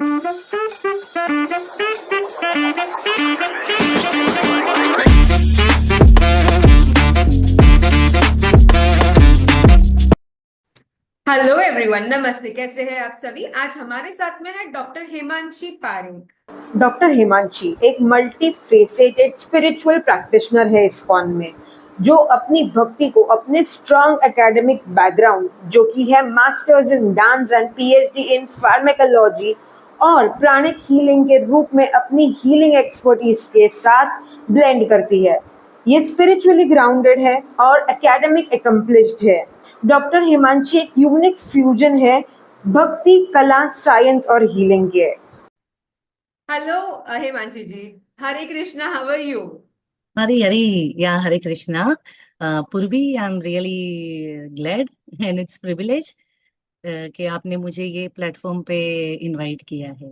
Hello everyone, नमस्ते। कैसे हैं आप सभी? आज हमारे साथ में है डॉक्टर हिमांशी पारेख। डॉक्टर हिमांशी एक मल्टी फेसेटेड स्पिरिचुअल प्रैक्टिशनर है इस्कॉन में, जो अपनी भक्ति को अपने स्ट्रॉन्ग एकेडमिक बैकग्राउंड, जो कि है masters in dance and PhD in pharmacology और प्राणिक हीलिंग के रूप में अपनी हीलिंग एक्सपर्टीज के साथ ब्लेंड करती है। ये स्पिरिचुअली ग्राउंडेड है और एकेडमिक एकम्प्लिश्ड है। डॉक्टर हिमांशी एक यूनिक फ्यूजन है भक्ति, कला, साइंस और हीलिंग के। Hello Himanshi ji. Hare Krishna, how are you? Hare Hare या Hare Krishna. Purvi I am really glad and it's privilege कि आपने मुझे ये प्लेटफॉर्म पे इनवाइट किया है।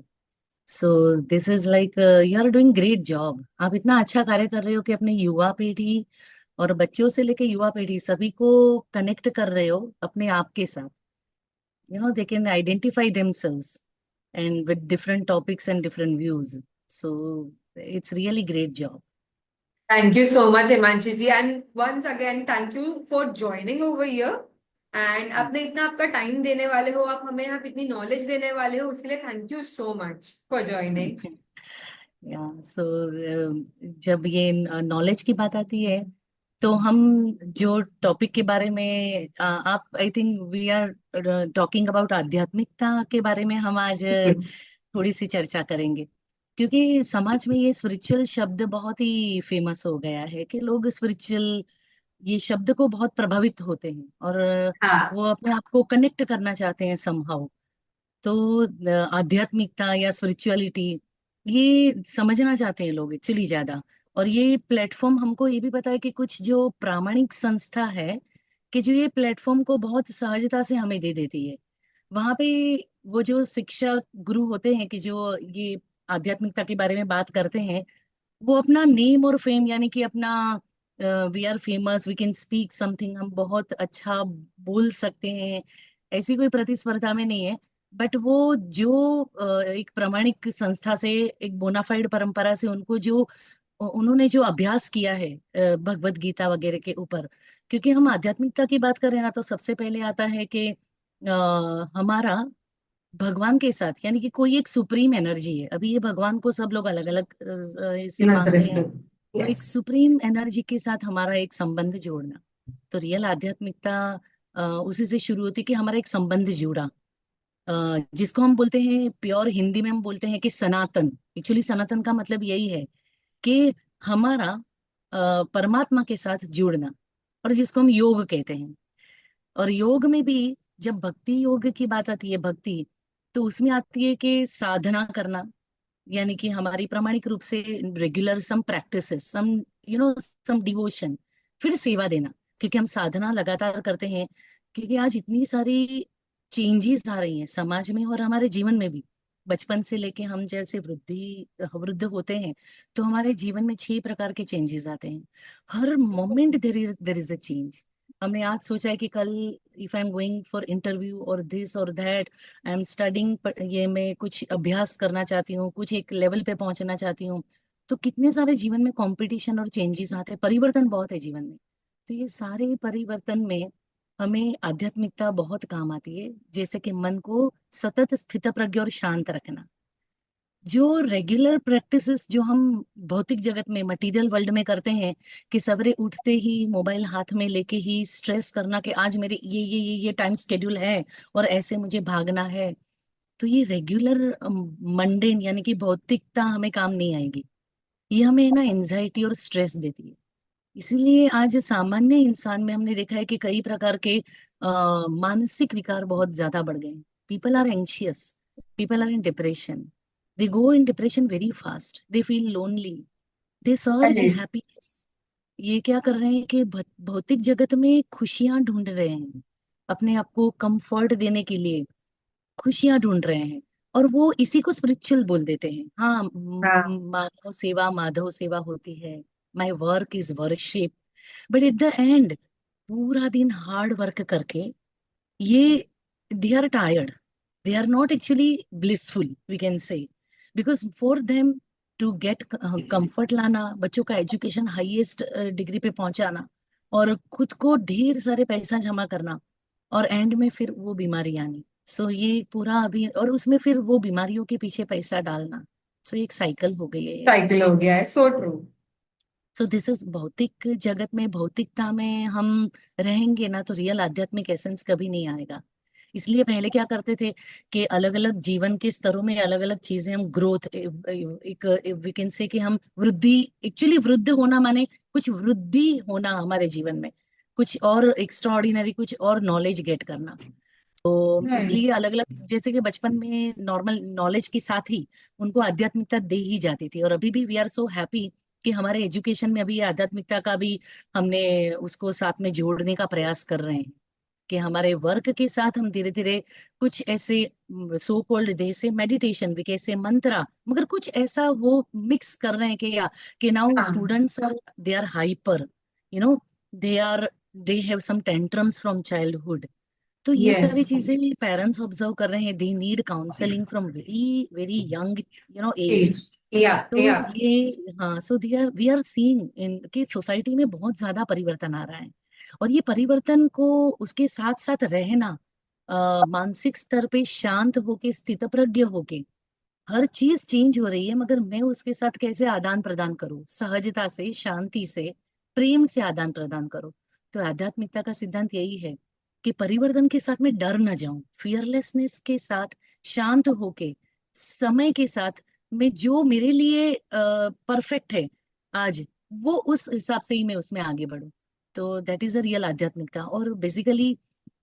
So this is like you are doing great job. आप इतना अच्छा कार्य कर रहे हो कि अपने युवा पीढ़ी और बच्चों से लेके युवा पीढ़ी सभी को कनेक्ट कर रहे हो अपने आप के साथ। You know they can identify themselves and with different topics and different views. So it's really great job. Thank you so much Himanshi ji, and once again thank you for joining over here. And आपने इतना आपका time देने वाले हो, आप हमें आप इतनी नॉलेज देने वाले हो, उसके लिए thank you so much for joining. या सो जब ये नॉलेज की बात आती है तो हम जो टॉपिक के बारे में आप I think we are talking about आध्यात्मिकता के बारे में हम आज थोड़ी सी चर्चा करेंगे। क्योंकि समाज में ये स्पिरिचुअल शब्द बहुत ही फेमस हो गया है कि लोग स्पिरिचुअल ये शब्द को बहुत प्रभावित होते हैं और हाँ। वो अपने आप को कनेक्ट करना चाहते हैं समहाउ। तो आध्यात्मिकता या स्पिरिचुअलिटी ये समझना चाहते हैं लोग एक्चुअली ज्यादा। और ये प्लेटफॉर्म हमको ये भी पता है कि कुछ जो प्रामाणिक संस्था है कि जो ये प्लेटफॉर्म को बहुत सहजता से हमें दे देती है। वहां पे वो जो शिक्षा गुरु होते हैं कि जो ये आध्यात्मिकता के बारे में बात करते हैं, वो अपना नेम और फेम यानी कि अपना we are famous we can speak something, हम बहुत अच्छा बोल सकते हैं, ऐसी कोई प्रतिस्पर्धा में नहीं है। बट वो जो एक प्रामाणिक संस्था से एक बोनाफाइड परंपरा से उनको जो उन्होंने जो अभ्यास किया है भगवत गीता वगैरह के ऊपर। क्योंकि हम आध्यात्मिकता की बात करें ना तो सबसे पहले आता है कि हमारा भगवान के साथ यानी कि कोई एक सुप्रीम एनर्जी है। अभी ये भगवान को सब लोग अलग अलग इसे मानते हैं। तो एक यस। सुप्रीम एनर्जी के साथ हमारा एक संबंध जोड़ना, तो रियल आध्यात्मिकता उसी से शुरू होती है कि हमारा एक संबंध जुड़ा, जिसको हम बोलते हैं प्योर हिंदी में हम बोलते हैं कि सनातन। एक्चुअली सनातन का मतलब यही है कि हमारा परमात्मा के साथ जुड़ना, और जिसको हम योग कहते हैं। और योग में भी जब भक्ति योग की बात आती है, भक्ति तो उसमें आती है कि साधना करना, यानी कि हमारी प्रामाणिक रूप से रेगुलर सम प्रैक्टिसेस सम सम डिवोशन, फिर सेवा देना। क्योंकि हम साधना लगातार करते हैं, क्योंकि आज इतनी सारी चेंजेस आ रही हैं समाज में और हमारे जीवन में भी। बचपन से लेके हम जैसे वृद्ध होते हैं तो हमारे जीवन में 6 प्रकार के चेंजेस आते हैं। हर moment there is a change. हमने आज सोचा है कि कल if I am going for interview और दिस और दैट, आई एम स्टडिंग, ये मैं कुछ अभ्यास करना चाहती हूँ, कुछ एक लेवल पे पहुंचना चाहती हूँ। तो कितने सारे जीवन में कंपटीशन और चेंजेस आते हैं, परिवर्तन बहुत है जीवन में। तो ये सारे परिवर्तन में हमें आध्यात्मिकता बहुत काम आती है, जैसे कि मन को सतत स्थित प्रज्ञ और शांत रखना। जो रेगुलर प्रैक्टिसेस जो हम भौतिक जगत में मटेरियल वर्ल्ड में करते हैं कि सवेरे उठते ही मोबाइल हाथ में लेके ही स्ट्रेस करना कि आज मेरे ये टाइम शेड्यूल है और ऐसे मुझे भागना है, तो ये रेगुलर मंडेन यानी कि भौतिकता हमें काम नहीं आएगी। ये हमें ना एंजाइटी और स्ट्रेस देती है। इसीलिए आज सामान्य इंसान में हमने देखा है कि कई प्रकार के मानसिक विकार बहुत ज्यादा बढ़ गए हैं। People are anxious, people are in depression, they go in depression very fast, they feel lonely, they search happiness. ये क्या कर रहे हैं कि भौतिक जगत में खुशियां ढूंढ रहे हैं, अपने आप को कंफर्ट देने के लिए खुशियां ढूंढ रहे हैं। और वो इसी को स्पिरिचुअल बोल देते हैं। हाँ, हाँ। मानव सेवा माधव सेवा होती है, my work is worship. But at the end पूरा दिन हार्ड वर्क करके ये they are tired, they are not actually blissful, we can say, because for them to get comfort लाना, बच्चों का एजुकेशन हाईएस्ट डिग्री पे पहुंचाना, और खुद को ढेर सारे पैसा जमा करना, और एंड में फिर वो बीमारी आनी। सो ये पूरा अभी, और उसमें फिर वो बीमारियों के पीछे पैसा डालना, सो एक साइकिल हो गई है ये। साइकिल हो गया है, so true. So this is, भौतिक जगत में, भौतिकता में हम रहेंगे ना, तो रियल आध्यात्मिक एसेंस कभी नहीं आएगा। इसलिए पहले क्या करते थे कि अलग अलग जीवन के स्तरों में अलग अलग चीजें हम ग्रोथ, एक वी कैन से कि हम वृद्धि, एक्चुअली वृद्ध होना माने कुछ वृद्धि होना हमारे जीवन में, कुछ और एक्स्ट्राऑर्डिनरी, कुछ और नॉलेज गेट करना। तो इसलिए राइट। अलग अलग, जैसे कि बचपन में नॉर्मल नॉलेज के साथ ही उनको आध्यात्मिकता दे ही जाती थी, और अभी भी वी आर सो हैप्पी कि हमारे एजुकेशन में अभी आध्यात्मिकता का भी हमने उसको साथ में जोड़ने का प्रयास कर रहे हैं, कि हमारे वर्क के साथ हम धीरे धीरे कुछ ऐसे सो कॉल्ड डे से मेडिटेशन भी, कैसे मंत्रा, मगर कुछ ऐसा वो मिक्स कर रहे हैं कि, या कि नाउ हाँ। Students are, they are hyper, you know, they are, they have some tantrums from childhood. तो ये यस। सारी चीजें पेरेंट्स ऑब्जर्व कर रहे हैं, they need counselling from very very young, age. Age. Yeah. तो या। ये, हाँ, so they are, we are seeing in कि सोसाइटी में बहुत ज्यादा परिवर्तन आ रहा है, और ये परिवर्तन को, उसके साथ साथ रहना, मानसिक स्तर पे शांत होके, स्थितप्रज्ञ होके, हर चीज चेंज हो रही है, मगर मैं उसके साथ कैसे आदान प्रदान करूं, सहजता से, शांति से, प्रेम से आदान प्रदान करूं। तो आध्यात्मिकता का सिद्धांत यही है कि परिवर्तन के साथ में डर न जाऊं, फियरलेसनेस के साथ, शांत होके, समय के साथ, मैं जो मेरे लिए परफेक्ट है आज, वो उस हिसाब से ही मैं उसमें आगे बढ़ूं। तो दैट इज अ रियल आध्यात्मिकता। और बेसिकली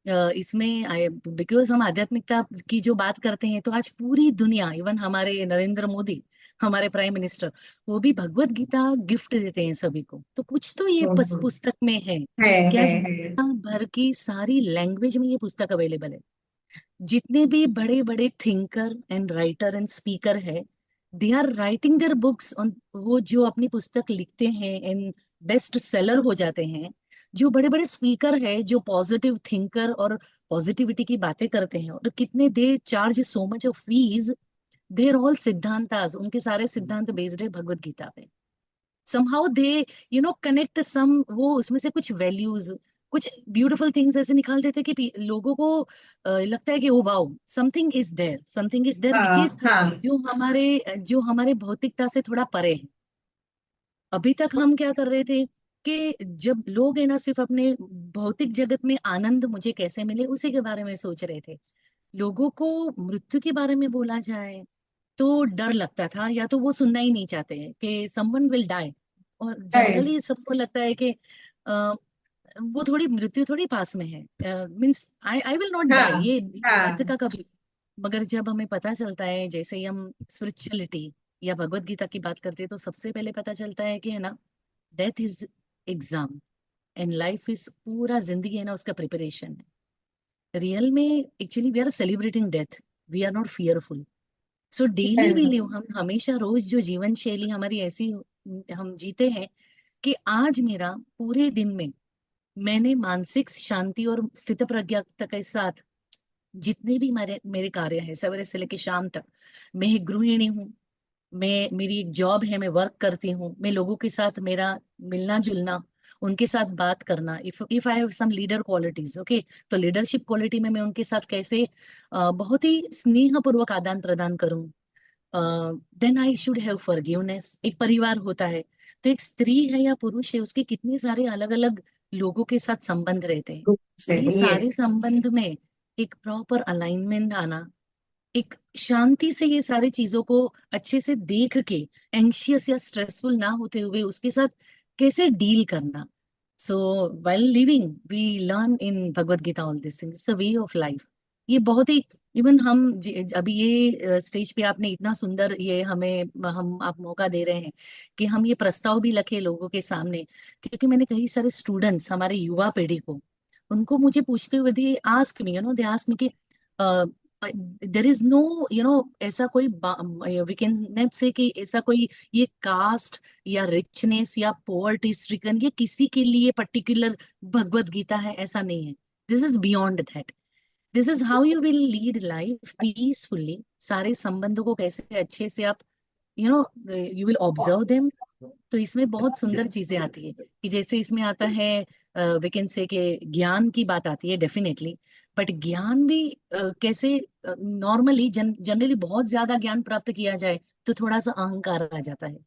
इसमें, बिकॉज हम आध्यात्मिकता की जो बात करते हैं, तो आज पूरी दुनिया, इवन हमारे नरेंद्र मोदी, हमारे प्राइम मिनिस्टर, वो भी भगवत गीता गिफ्ट देते हैं सभी को। तो कुछ तो ये पुस्तक में है, है कि है आज है। दुनिया भर की सारी लैंग्वेज में ये पुस्तक अवेलेबल है। जितने भी बड़े बड़े thinker and writer and speaker है, they are writing their books on, वो जो अपनी पुस्तक लिखते हैं एंड बेस्ट सेलर हो जाते हैं। जो बड़े बड़े स्पीकर है, जो पॉजिटिव थिंकर और पॉजिटिविटी की बातें करते हैं, और कितने they charge so much of fees, their all सिद्धांतास, उनके सारे सिद्धांत बेस्ड है भगवत गीता पे। somehow दे कनेक्ट सम, वो उसमें से कुछ वैल्यूज, कुछ ब्यूटीफुल थिंग्स ऐसे निकाल देते कि लोगों को लगता है कि oh wow, something is there which हाँ इज, हाँ। जो हमारे भौतिकता से थोड़ा परे है। अभी तक हम क्या कर रहे थे कि जब लोग है ना, सिर्फ अपने भौतिक जगत में आनंद मुझे कैसे मिले उसी के बारे में सोच रहे थे। लोगों को मृत्यु के बारे में बोला जाए तो डर लगता था, या तो वो सुनना ही नहीं चाहते हैं कि समवन विल डाई। और राइट। जनरली सबको लगता है कि अ, वो थोड़ी, मृत्यु थोड़ी पास में है, means I I will not die, हाँ ये अर्थ हाँ। का कभी। मगर जब हमें पता चलता है, जैसे ही हम स्पिरिचुअलिटी या भगवत गीता की बात करते हैं, तो सबसे पहले पता चलता है कि, है ना, death is exam, and life is, पूरा जिंदगी है ना उसका प्रिपरेशन है। रियल में actually we are celebrating death, we are not fearful. So daily we live, हम हमेशा रोज जो जीवन शैली हमारी ऐसी हम जीते हैं कि आज मेरा पूरे दिन में मैंने मानसिक शांति और स्थित प्रज्ञता के साथ जितने भी मेरे मेरे कार्य हैं, सवेरे से लेकर शाम तक, मैं एक गृहिणी हूँ, मैं, मेरी एक जॉब है, मैं वर्क करती हूँ, मैं लोगों के साथ मेरा मिलना जुलना, उनके साथ बात करना, if I have some leader qualities, okay, तो लीडरशिप क्वालिटी में मैं उनके साथ कैसे बहुत ही स्नेह पूर्वक आदान प्रदान करूं। Then I should have forgiveness. एक परिवार होता है, तो एक स्त्री है या पुरुष है, उसके कितने सारे अलग अलग लोगों के साथ संबंध रहते हैं। से ये सारे यस। संबंध में एक प्रॉपर अलाइनमेंट आना, एक शांति से ये सारी चीजों को अच्छे से देख के, एंशियस या स्ट्रेसफुल ना होते हुए उसके साथ कैसे डील करना। So while living we learn in Bhagavad Gita all this things, a way of life. ये बहुत ही, इवन हम अभी ये स्टेज पे आपने इतना सुंदर ये हमें, हम आप मौका दे रहे हैं कि हम ये प्रस्ताव भी रखे लोगों के सामने, क्योंकि मैंने कई सारे स्टूडेंट्स, हमारे युवा पीढ़ी को, उनको मुझे पूछते हुए, they ask me, they ask me कि देर इज नो, ऐसा कोई, वी कैन नॉट से कि ऐसा कोई ये कास्ट या रिचनेस या पोवर्टी स्ट्रिकन, ये किसी के लिए पर्टिकुलर भगवत गीता है, ऐसा नहीं है। This is beyond that. This is how you will lead life peacefully. सारे संबंधों को कैसे अच्छे से आप you know you will observe them. तो इसमें बहुत सुंदर चीजें आती है कि जैसे इसमें आता है वी कैन से कि ज्ञान की बात आती है डेफिनेटली। बट ज्ञान भी कैसे नॉर्मली जनरली बहुत ज्यादा ज्ञान प्राप्त किया जाए तो थोड़ा सा अहंकार आ जाता है।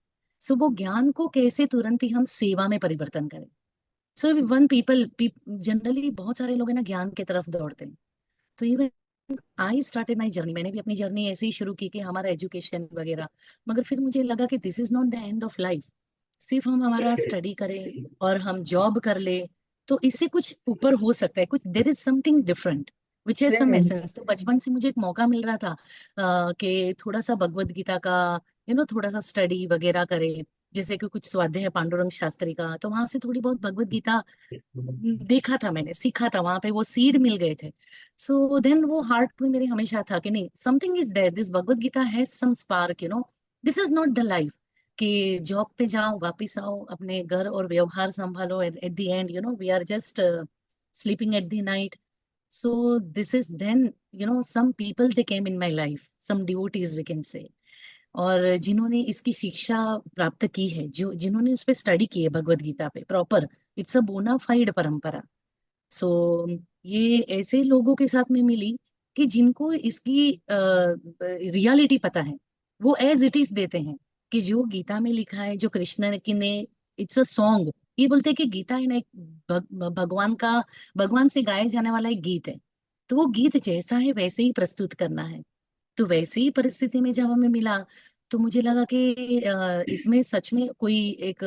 सो वो ज्ञान को कैसे तुरंत ही हम सेवा में परिवर्तन करें। सो वन पीपल जनरली बहुत सारे लोग है ना ज्ञान की तरफ दौड़ते हैं। तो even I started my journey, मैंने भी अपनी जर्नी ऐसे ही शुरू की कि हमारा एजुकेशन वगैरह। मगर फिर मुझे लगा कि this is not the end of life. सिर्फ हम हमारा स्टडी करें और हम जॉब कर ले तो इससे कुछ ऊपर हो सकता है, कुछ there is something different which has some Right. Essence. तो बचपन से मुझे एक मौका मिल रहा था कि थोड़ा सा भगवत गीता का थोड़ा सा स्टडी वगैरह करे। जैसे कि कुछ स्वाध्याय है पांडुरंग शास्त्री का, तो वहां से थोड़ी बहुत भगवत गीता देखा था, मैंने सीखा था, वहां पे वो सीड मिल गए थे। सो देन वो हार्ट में मेरे हमेशा था कि नहीं, something is there, this Bhagavad Gita has some spark, this is not the life कि जॉब पे जाओ वापिस आओ अपने घर और व्यवहार संभालो, at the end we are just sleeping at the night. So this is then some people they came in my life, some devotees we can say, और जिन्होंने इसकी शिक्षा प्राप्त की है, जो जिन्होंने उस पे स्टडी की है भगवत गीता पे प्रॉपर, इट्स अ बोनाफाइड परंपरा। सो ये ऐसे लोगों के साथ में मिली कि जिनको इसकी रियलिटी पता है। वो एज इट इज देते हैं कि जो गीता में लिखा है, जो कृष्ण की ने, इट्स अ सॉन्ग। ये बोलते हैं कि गीता है ना एक भगवान से गाया जाने वाला एक गीत है। तो वो गीत जैसा है वैसे ही प्रस्तुत करना है। तो वैसे ही परिस्थिति में जब हमें मिला तो मुझे लगा कि इसमें सच में कोई एक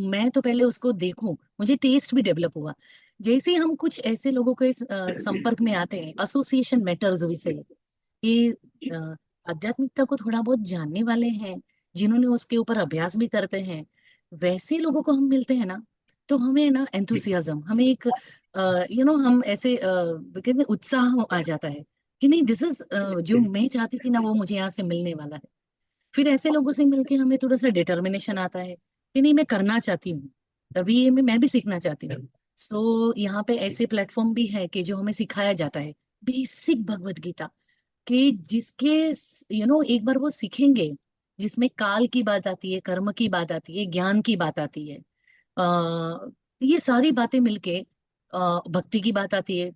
मैं तो पहले उसको देखूं, मुझे टेस्ट भी डेवलप हुआ। जैसे ही हम कुछ ऐसे लोगों के संपर्क में आते हैं, एसोसिएशन मैटर्स विषय कि अ, आध्यात्मिकता को थोड़ा बहुत जानने वाले हैं, जिन्होंने उसके ऊपर अभ्यास भी करते हैं, वैसे लोगों को हम मिलते हैं ना, तो हमें ना एंथुसियाज्म, हमें एक हम ऐसे कहते हैं उत्साह आ जाता है कि नहीं, दिस इज जो मैं चाहती थी ना वो मुझे यहाँ से मिलने वाला है। फिर ऐसे लोगों से मिलके हमें थोड़ा सा डिटर्मिनेशन आता है कि नहीं, मैं करना चाहती हूँ, अभी ये मैं भी सीखना चाहती हूँ। सो यहाँ पे ऐसे प्लेटफॉर्म भी है कि जो हमें सिखाया जाता है बेसिक भगवत गीता, कि जिसके एक बार वो सीखेंगे, जिसमें काल की बात आती है, कर्म की बात आती है, ज्ञान की बात आती है, ये सारी बातें मिलके भक्ति की बात आती है।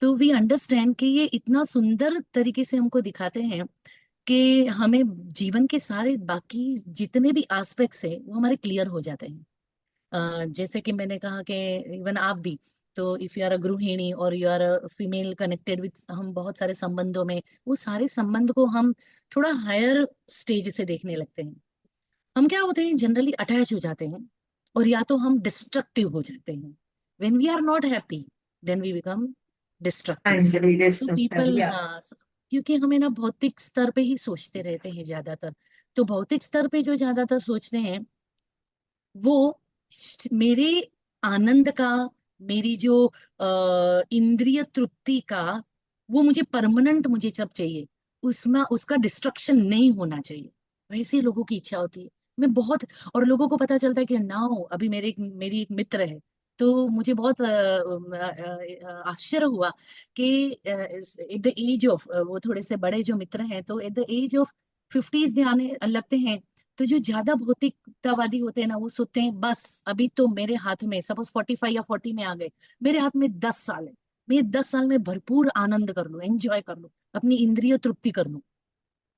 तो वी अंडरस्टैंड कि ये इतना सुंदर तरीके से हमको दिखाते हैं कि हमें जीवन के सारे बाकी जितने भी एस्पेक्ट्स है वो हमारे क्लियर हो जाते हैं। जैसे कि मैंने कहा कि इवन आप भी, तो इफ यू आर अ गृहिणी और you are a female connected with, हम बहुत सारे संबंधों में, वो सारे संबंध को हम थोड़ा हायर स्टेज से देखने लगते हैं। हम क्या होते हैं, जनरली अटैच हो जाते हैं और या तो हम डिस्ट्रक्टिव हो जाते हैं। When we are not happy then we become destructive. Angry, so destructive. People, Yeah. हाँ, क्योंकि हमें ना भौतिक स्तर पे ही सोचते रहते हैं ज्यादातर। तो भौतिक स्तर पे जो ज्यादातर सोचते हैं वो मेरे आनंद का, मेरी जो इंद्रिय तृप्ति का, वो मुझे परमानेंट मुझे जब चाहिए, उसमें उसका डिस्ट्रक्शन नहीं होना चाहिए। वैसे लोगों की इच्छा होती है। मैं बहुत, और लोगों को पता चलता है कि नाउ अभी मेरी एक मित्र है, तो मुझे बहुत आश्चर्य हुआ कि एट द एज ऑफ, वो थोड़े से बड़े जो मित्र हैं, तो at the age of 50s they आने लगते हैं। तो जो ज्यादा भौतिकतावादी होते हैं ना, वो सोचते हैं बस अभी तो मेरे हाथ में, सपोज 45 या 40 में आ गए, मेरे हाथ में 10 साल है, मैं ये 10 साल में भरपूर आनंद कर लूं, एंजॉय कर लूं, अपनी इंद्रिय तृप्ति कर लूं।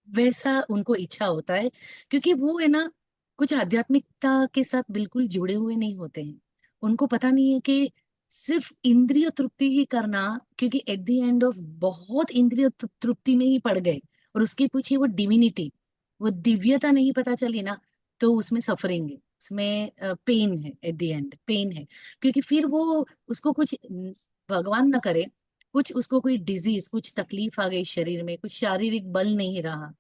वैसा उनको इच्छा होता है, क्योंकि वो है ना कुछ आध्यात्मिकता के साथ बिल्कुल जुड़े हुए नहीं होते हैं। उनको पता नहीं है कि सिर्फ इंद्रिय तृप्ति ही करना, क्योंकि एट द एंड ऑफ बहुत इंद्रिय तृप्ति में ही पड़ गए और उसके पीछे वो डिविनिटी, वो दिव्यता नहीं पता चली ना, तो उसमें सफरिंग है, उसमें पेन है, एट द एंड पेन है। क्योंकि फिर वो उसको कुछ भगवान ना करे, कुछ उसको कोई डिजीज, कुछ तकलीफ आ गई शरीर में, कुछ शारीरिक बल नहीं रहा,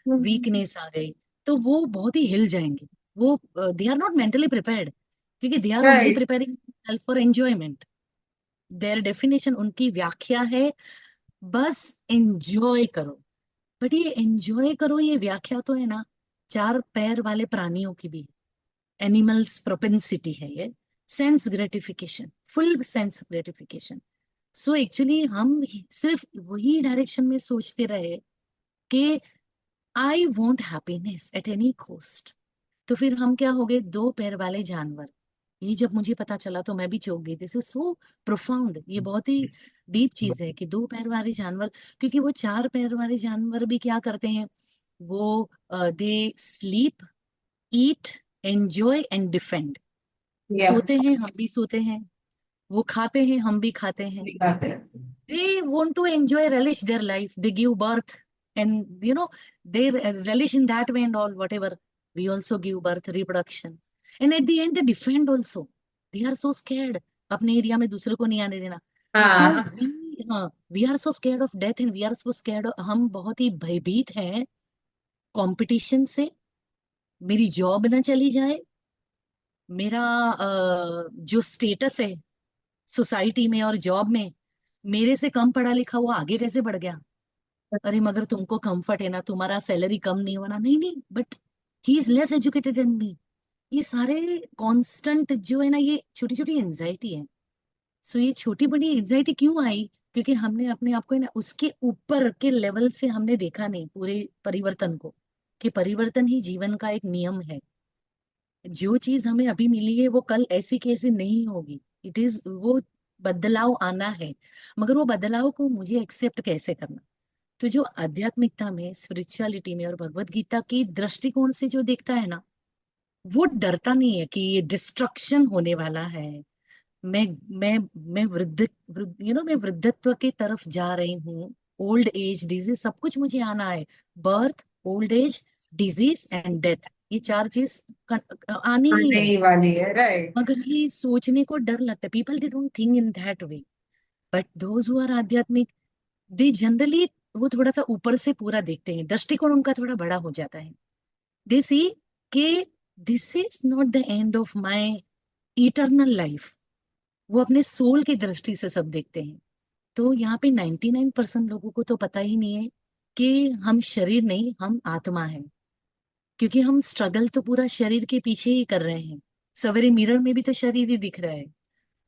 Mhm. वीकनेस आ गई, तो वो बहुत ही हिल जाएंगे। वो they are not mentally prepared, क्योंकि they are only Right. Preparing self for enjoyment. Their definition, उनकी व्याख्या है बस एंजॉय करो। बट ये एंजॉय करो, ये व्याख्या तो है ना चार पैर वाले प्राणियों की भी, एनिमल्स प्रोपेंसिटी है ये, sense gratification, full sense gratification. So actually हम सिर्फ वही डायरेक्शन में सोचते रहे कि I want happiness at any cost. तो फिर हम क्या हो गए, दो पैर वाले जानवर। ये जब मुझे पता चला तो मैं भी चौंक गई। दिस इज सो प्रोफाउंड, ये बहुत ही डीप चीज है कि दो पैर वाले जानवर। क्योंकि वो चार पैर वाले जानवर भी क्या करते हैं, वो they sleep, eat, enjoy and defend. सोते यस, हैं, हम भी सोते हैं। वो खाते हैं, हम भी खाते हैं। दिखाते हैं। They want to enjoy, relish their life. They give birth, and they relish in that way and all. Whatever, we also give birth, reproduction, and at the end they defend also. They are so scared. अपने area में दूसरे को नहीं आने देना। So हाँ, we are so scared of death, and we are so scared हम बहुत ही भयभीत हैं कंपटीशन से। मेरी जॉब ना चली जाए, मेरा जो स्टेटस है सोसाइटी में और जॉब में, मेरे से कम पढ़ा लिखा वो आगे कैसे बढ़ गया। अरे मगर तुमको कंफर्ट है ना, तुम्हारा सैलरी कम नहीं हुआ ना, नहीं नहीं, but he is less educated than me. ये सारे कांस्टेंट जो है ना, ये छोटी छोटी एंजाइटी है। सो ये छोटी बड़ी एंजाइटी क्यों आई? क्योंकि हमने अपने आप को है ना उसके ऊपर के लेवल से हमने देखा नहीं पूरे परिवर्तन को, कि परिवर्तन ही जीवन का एक नियम है। जो चीज हमें अभी मिली है वो कल ऐसी कैसी नहीं होगी। इट इज वो बदलाव आना है, मगर वो बदलाव को मुझे एक्सेप्ट कैसे करना। तो जो आध्यात्मिकता में, स्पिरिचुअलिटी में और भगवत गीता के दृष्टिकोण से जो देखता है ना, वो डरता नहीं है कि ये डिस्ट्रक्शन होने वाला है। मैं मैं मैं मैं वृद्धत्व की तरफ जा रही हूँ। ओल्ड एज, डिजीज, सब कुछ मुझे आना है। Birth, old age, disease and death, ये चार चीज आनी ही आने है। ही वाली है, राइट। मगर ये सोचने को डर लगता है। People they don't think in that way, but those who are आध्यात्मिक, दे जनरली वो थोड़ा सा ऊपर से पूरा देखते हैं, दृष्टिकोण उनका थोड़ा बड़ा हो जाता है। दे सी कि this is not the end of my eternal life. वो अपने सोल की दृष्टि से सब देखते हैं। तो यहाँ पे 99% लोगों को तो पता ही नहीं है कि हम शरीर नहीं, हम आत्मा है। क्योंकि हम स्ट्रगल तो पूरा शरीर के पीछे ही कर रहे हैं। सवेरे मिरर में भी तो शरीर ही दिख रहा है,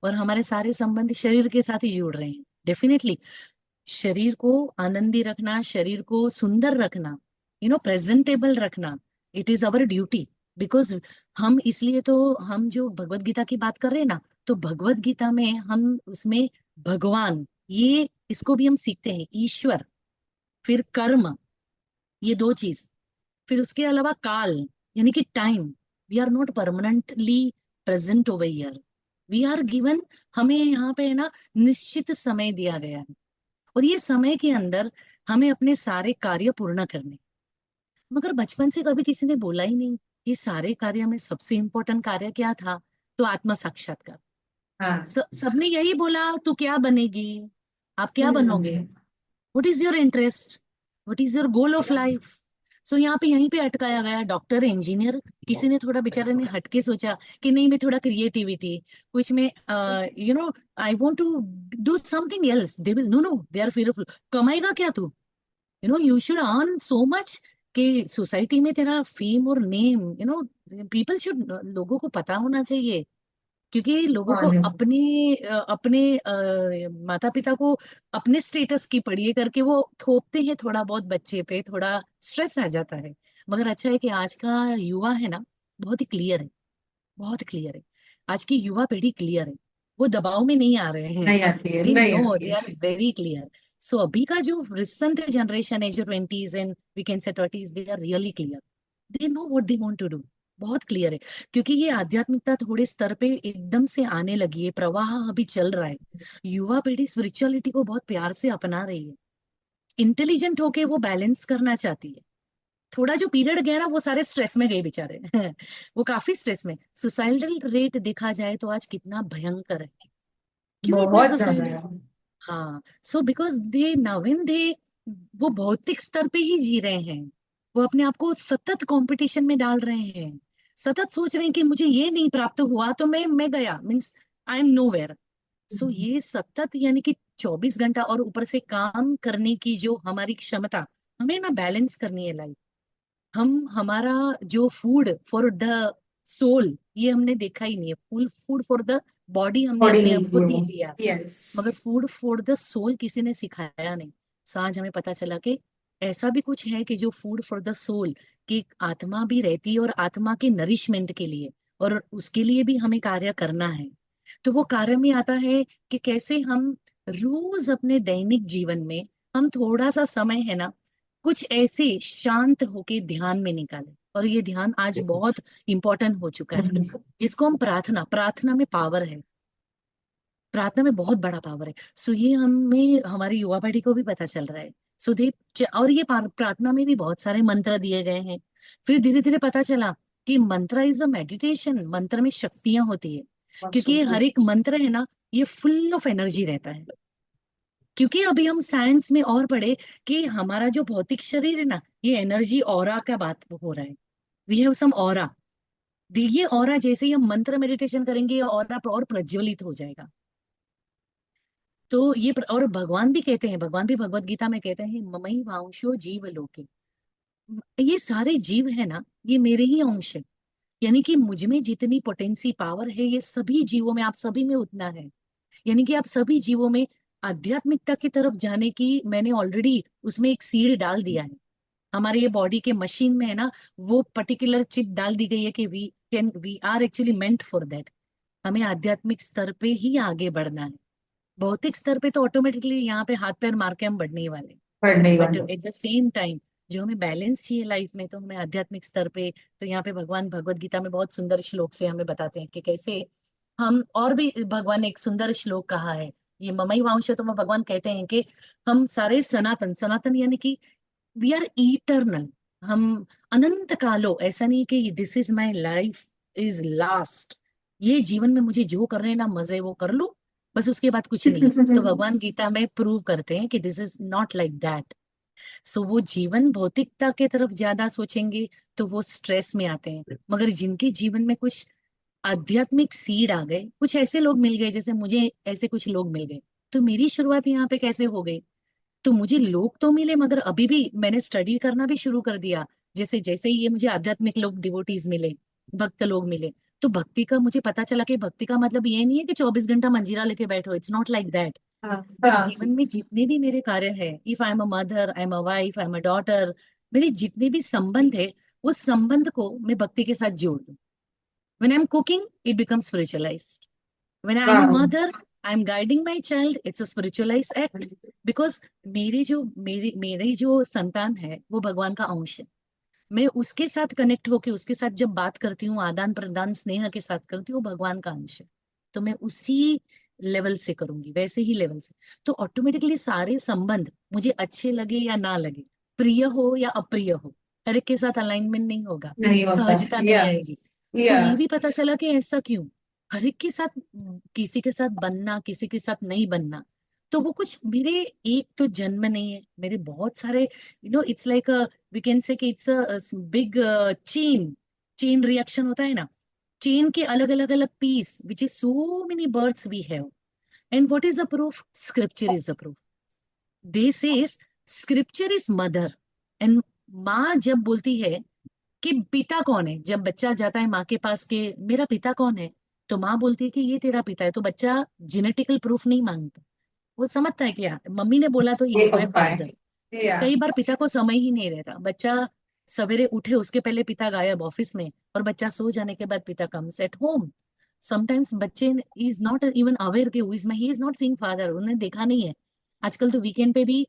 और हमारे सारे संबंध शरीर के साथ ही जुड़ रहे हैं। डेफिनेटली शरीर को आनंदी रखना, शरीर को सुंदर रखना, प्रेजेंटेबल रखना, it is our duty. Because हम इसलिए तो, हम जो भगवत गीता की बात कर रहे हैं ना, तो भगवत गीता में हम उसमें भगवान, ये इसको भी हम सीखते हैं, ईश्वर, फिर कर्म, ये दो चीज। फिर उसके अलावा काल, यानी कि time. We are not permanently present over here, we are given. हमें यहाँ पे है ना निश्चित समय दिया गया है, और ये समय के अंदर हमें अपने सारे कार्य पूर्ण करने। मगर बचपन से कभी किसी ने बोला ही नहीं, ये सारे कार्य में सबसे इंपॉर्टेंट कार्य क्या था? तो आत्म साक्षात्कार। हाँ। सबने यही बोला, तू क्या बनेगी, आप क्या बनोगे, hmm. What is your interest, what is your goal of life. So यहाँ पे यहीं पे अटकाया गया, डॉक्टर, इंजीनियर। किसी ने थोड़ा बेचारे ने हटके सोचा कि नहीं, मैं थोड़ा क्रिएटिविटी, कुछ में I want to do something else. They will, no no, they are fearful. कमाएगा क्या तू? You should earn so much कि सोसाइटी में तेरा फेम और नेम, पीपल शुड, लोगों को पता होना चाहिए। क्योंकि लोगों को और अपने माता पिता को अपने स्टेटस की पढ़िए करके वो थोपते हैं थोड़ा बहुत बच्चे पे, थोड़ा स्ट्रेस आ जाता है। मगर अच्छा है कि आज का युवा है ना, बहुत ही क्लियर है, बहुत क्लियर है। आज की युवा पीढ़ी क्लियर है, वो दबाव में नहीं आ रहे हैं। नहीं आती है, दे नहीं नो, आती दे है। Are very clear. सो अभी का जो रिसेंट जनरेशन है, जो 20s and we can say 30s, they are really clear. They know what they want to do, बहुत क्लियर है। क्योंकि ये आध्यात्मिकता थोड़े स्तर पे एकदम से आने लगी है, प्रवाह अभी चल रहा है। युवा पीढ़ी स्पिरिचुअलिटी को बहुत प्यार से अपना रही है। इंटेलिजेंट होके वो बैलेंस करना चाहती है। थोड़ा जो पीरियड गया ना, वो सारे स्ट्रेस में गए बेचारे वो काफी स्ट्रेस में। सुसाइडल रेट देखा जाए तो आज कितना भयंकर है। क्यों इतना बहुत ज्यादा सुसाइड? है। हाँ, सो बिकॉज दे नविन दे, वो भौतिक स्तर पे ही जी रहे हैं। वो अपने आप को सतत कंपटीशन में डाल रहे हैं, सतत सोच रहे हैं कि मुझे ये नहीं प्राप्त हुआ तो मैं गया, मीन्स आई एम नोवेयर। सो ये सतत, यानी कि 24 घंटा और ऊपर से काम करने की जो हमारी क्षमता, हमें ना बैलेंस करनी है लाइफ। हम हमारा जो फूड फॉर द सोल, ये हमने देखा ही नहीं है। Full food for the body हमने बॉडी अपने ली आप को थी दे वो। दिया, यस। मगर फूड फॉर द सोल किसी ने सिखाया नहीं। सो आज हमें पता चला कि ऐसा भी कुछ है कि जो फूड फॉर द सोल, कि आत्मा भी रहती है और आत्मा के नरिशमेंट के लिए, और उसके लिए भी हमें कार्य करना है। तो वो कार्य में आता है कि कैसे हम रोज अपने दैनिक जीवन में हम थोड़ा सा समय है ना, कुछ ऐसे शांत होके ध्यान में निकालें। और ये ध्यान आज बहुत इंपॉर्टेंट हो चुका है, जिसको हम प्रार्थना, प्रार्थना में पावर है, प्रार्थना में बहुत बड़ा पावर है। सो ये हमें, हमारी युवा पीढ़ी को भी पता चल रहा है। सो दे, और ये प्रार्थना में भी बहुत सारे मंत्र दिए गए हैं। फिर धीरे धीरे पता चला कि मंत्र इज अ मेडिटेशन, मंत्र में शक्तियां होती है, क्योंकि ये हर एक मंत्र है ना, ये फुल ऑफ एनर्जी रहता है। क्योंकि अभी हम साइंस में और पढ़े कि हमारा जो भौतिक शरीर है ना, ये एनर्जी ऑरा का बात हो रहा है। We have some aura. ये ऑरा जैसे ही हम मंत्र मेडिटेशन करेंगे, ये ऑरा और प्रज्वलित हो जाएगा। तो ये और भगवान भी कहते हैं, भगवान भी भगवत गीता में कहते हैं, ममई वांशो जीव लोके। ये सारे जीव है ना, ये मेरे ही अंश है। यानी कि मुझ में जितनी पोटेंसी पावर है, ये सभी जीवों में, आप सभी में उतना है। यानी कि आप सभी जीवों में आध्यात्मिकता की तरफ जाने की मैंने ऑलरेडी उसमें एक सीड डाल दिया है। हमारे ये बॉडी के मशीन में है ना, वो पर्टिकुलर चिप डाल दी गई है कि we are actually meant for that. हमें आध्यात्मिक स्तर पे ही आगे बढ़ना है। भौतिक स्तर पे तो ऑटोमेटिकली यहाँ पे हाथ पैर मार के हम बढ़ने ही वाले, पढ़ने ही बट वाले। एट द सेम टाइम जो हमें बैलेंस चाहिए लाइफ में, तो हमें आध्यात्मिक स्तर पे, तो यहाँ पे भगवान भगवत गीता में बहुत सुंदर श्लोक से हमें बताते हैं कि कैसे हम, और भी भगवान ने एक सुंदर श्लोक कहा है, ये ममई वांश है, तो मैं भगवान कहते हैं कि हम सारे सनातन, सनातन यानी कि वी आर इटर्नल। हम अनंत कालो, ऐसा नहीं कि this is my life is last, ये जीवन में मुझे जो कर रहे हैं ना मजे वो कर लो, बस उसके बाद कुछ नहीं है। तो भगवान गीता में प्रूव करते हैं कि this is not like that. So वो जीवन भौतिकता के तरफ ज्यादा सोचेंगे तो वो स्ट्रेस में आते हैं। मगर जिनके जीवन में कुछ आध्यात्मिक सीड आ गए, कुछ ऐसे लोग मिल गए, जैसे मुझे ऐसे कुछ लोग मिल गए, तो मेरी शुरुआत यहाँ पे कैसे हो गई, तो मुझे लोग तो मिले, मगर अभी भी मैंने स्टडी करना भी शुरू कर दिया। जैसे जैसे ही ये मुझे आध्यात्मिक लोग, डिवोटीज मिले, भक्त लोग मिले, तो भक्ति का मुझे पता चला कि भक्ति का मतलब ये नहीं है कि 24 घंटा मंजीरा लेके बैठो, इट्स नॉट लाइक दैट। हाँ मेरे हाँ। जीवन में जितने भी मेरे कार्य है, if I am a mother, I am a wife, I am a daughter, मेरे जितने भी संबंध है, उस संबंध को मैं भक्ति के साथ जोड़ दूं। When I'm cooking, it becomes spiritualized. When I'm a वाह। mother, I'm guiding my child, it's a spiritualized act. Because मेरे जो संतान है वो भगवान का अंश है। मैं उसके साथ कनेक्ट होके, उसके साथ जब बात करती हूँ, आदान प्रदान स्नेह के साथ करती हूँ, वो भगवान का अंश है। तो मैं उसी लेवल से करूंगी, वैसे ही लेवल से। तो ऑटोमेटिकली सारे संबंध मुझे अच्छे लगे या ना लगे, प्रिय हो या अप्रिय हो, हर एक के साथ अलाइनमेंट नहीं होगा, नहीं होता। सहजता या नहीं आएगी। तो या ये भी पता चला कि ऐसा क्यों, हर एक के साथ, किसी के साथ बनना, किसी के साथ नहीं बनना, तो वो कुछ मेरे एक तो जन्म नहीं है, मेरे बहुत सारे, it's like we can say कि it's a big chain, chain reaction होता है ना, चेन के अलग अलग अलग piece, which is so many birds we have. And what is the proof, scripture is the proof. They says scripture is mother. And माँ जब बोलती है कि पिता कौन है, जब बच्चा जाता है माँ के पास के मेरा पिता कौन है, तो माँ बोलती है कि ये तेरा पिता है, तो बच्चा जेनेटिकल प्रूफ नहीं मांगता, वो समझता है कि यार मम्मी ने बोला तो ही ये इज माई पक्का फादर। है। या कई बार पिता को समय ही नहीं रहता, बच्चा सवेरे उठे उसके पहले पिता गायब ऑफिस में, और बच्चा सो जाने के बाद पिता कम्स एट होम। समटाइम्स बच्चे इज नॉट इवन अवेयर कि who is my, he is not seeing father, उन्हें देखा नहीं है। आजकल तो वीकेंड पे भी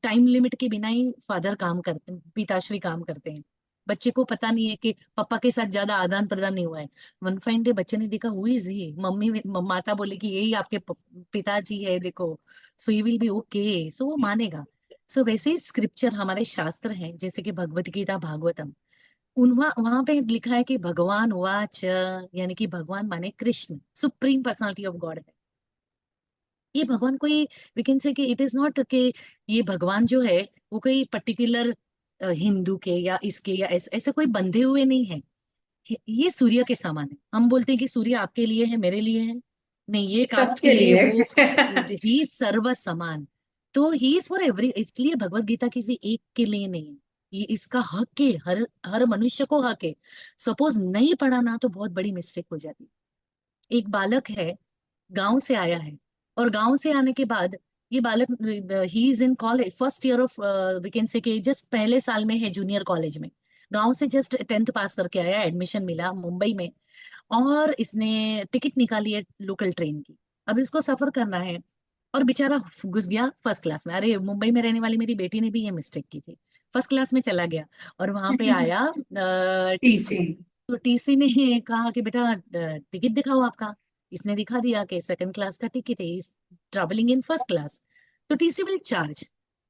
टाइम लिमिट के बिना ही फादर काम करते, पिताश्री काम करते हैं। बच्चे को पता नहीं है कि पापा के साथ ज्यादा आदान प्रदान नहीं हुआ है। वन फाइन डे बच्चे ने देखा हु इज ही, मम्मी माता बोले कि यही आपके पिताजी है देखो, so you will be okay, so वो मानेगा। सो वैसे ही स्क्रिप्चर हमारे शास्त्र हैं, जैसे कि भगवत गीता, भागवतम, उन वहां पे लिखा है कि भगवान वाच, यानी कि भगवान माने Krishna, supreme personality of God है। ये भगवान कोई, वी कैन से कि इट इज नॉट कि ये भगवान जो है वो कोई पर्टिकुलर हिंदू के या इसके या ऐसे कोई बंधे हुए नहीं है। ये सूर्य के समान है। हम बोलते हैं कि सूर्य आपके लिए है, मेरे लिए है, नहीं, ये कास्ट के सबके लिए, लिए। वो ही सर्व समान। तो ही इज फॉर एवरी, इसलिए भगवत गीता किसी एक के लिए नहीं है, ये इसका हक है, हर हर मनुष्य को हक है। सपोज नहीं पढ़ा ना, तो बहुत बड़ी मिस्टेक हो जाती है। एक बालक है, गांव से आया है, और गांव से आने के बाद ये बालक, he is in college, first year of, we can say कि जस्ट पहले साल में है जूनियर कॉलेज में। गांव से जस्ट 10th पास करके आया, एडमिशन मिला मुंबई में, और इसने टिकट निकाली है लोकल ट्रेन की। अब इसको सफर करना है, और बेचारा घुस गया फर्स्ट क्लास में। अरे, मुंबई में रहने वाली मेरी बेटी ने भी ये मिस्टेक की थी, फर्स्ट क्लास में चला गया, और वहां पे आया टीसी। टीसी। तो टीसी ने कहा कि बेटा टिकट दिखाओ आपका। इसने दिखा दिया कि सेकंड क्लास का टिकट है, is travelling in first class, तो टीसी विल चार्ज।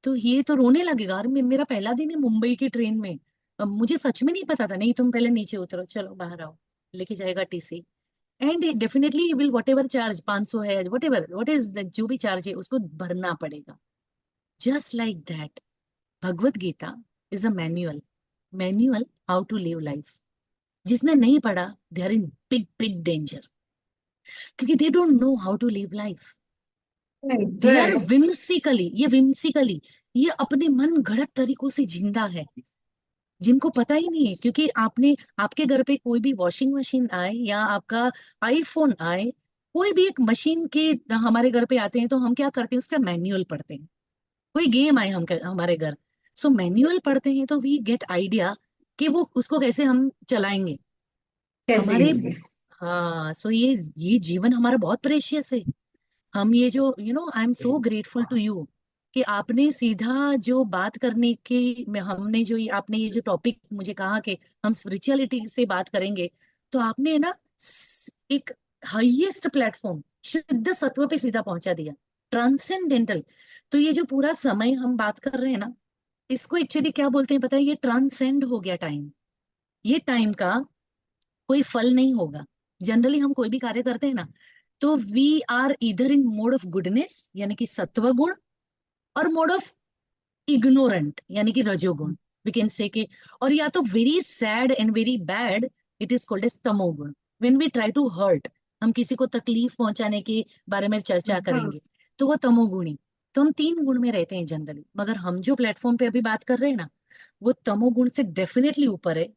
तो ये तो रोने लगेगा, अरे मेरा पहला दिन है मुंबई की ट्रेन में, अब मुझे सच में नहीं पता था। नहीं, तुम पहले नीचे उतरो, चलो बाहर आओ, लेके जाएगा TC, and definitely will what ever charge, 500 है, वट एवर वट इज जो भी चार्ज है उसको भरना पड़ेगा। Just like that, Bhagavad Gita is a manual, manual how to live life. जिसने नहीं पढ़ा, they are in big big danger, क्योंकि they don't know how to live life. They are right. Whimsically, ये विम्सिकली, ये अपने मन गढ़ंत तरीकों से जिंदा है, जिनको पता ही नहीं है। क्योंकि आपने, आपके घर पे कोई भी वॉशिंग मशीन आए या आपका आईफोन आए, कोई भी एक मशीन के हमारे घर पे आते हैं, तो हम क्या करते हैं, उसका मैन्युअल पढ़ते हैं। कोई गेम आए हम हमारे घर, सो मैन्युअल पढ़ते हैं, तो वी गेट आइडिया कि वो उसको कैसे हम चलाएंगे कैसे हमारे। यूज। हाँ, सो ये जीवन हमारा बहुत प्रेशियस है। हम ये जो, I am so grateful to you कि आपने सीधा जो बात करने के में, हमने जो आपने ये जो टॉपिक मुझे कहा कि हम स्पिरिचुअलिटी से बात करेंगे, तो आपने ना एक हाईएस्ट प्लेटफॉर्म, शुद्ध सत्व पे सीधा पहुंचा दिया, ट्रांसेंडेंटल। तो ये जो पूरा समय हम बात कर रहे हैं ना, इसको एक्चुअली क्या बोलते हैं पता है, ये ट्रांसेंड हो गया टाइम। ये टाइम का कोई फल नहीं होगा। जनरली हम कोई भी कार्य करते हैं ना, तो वी आर इधर इन मोड ऑफ गुडनेस यानी कि सत्व गुण, और मोड ऑफ इग्नोरेंट यानी कि रजोगुण, वी कैन से के। और या तो very sad and very bad, it is called as tamoguna, when we try to hurt, हम किसी को तकलीफ पहुंचाने के बारे में चर्चा हाँ। करेंगे, तो वो तमोगुणी। तो हम 3 गुण में रहते हैं जनरली, मगर हम जो प्लेटफॉर्म पे अभी बात कर रहे हैं ना, वो तमोगुण से डेफिनेटली ऊपर है,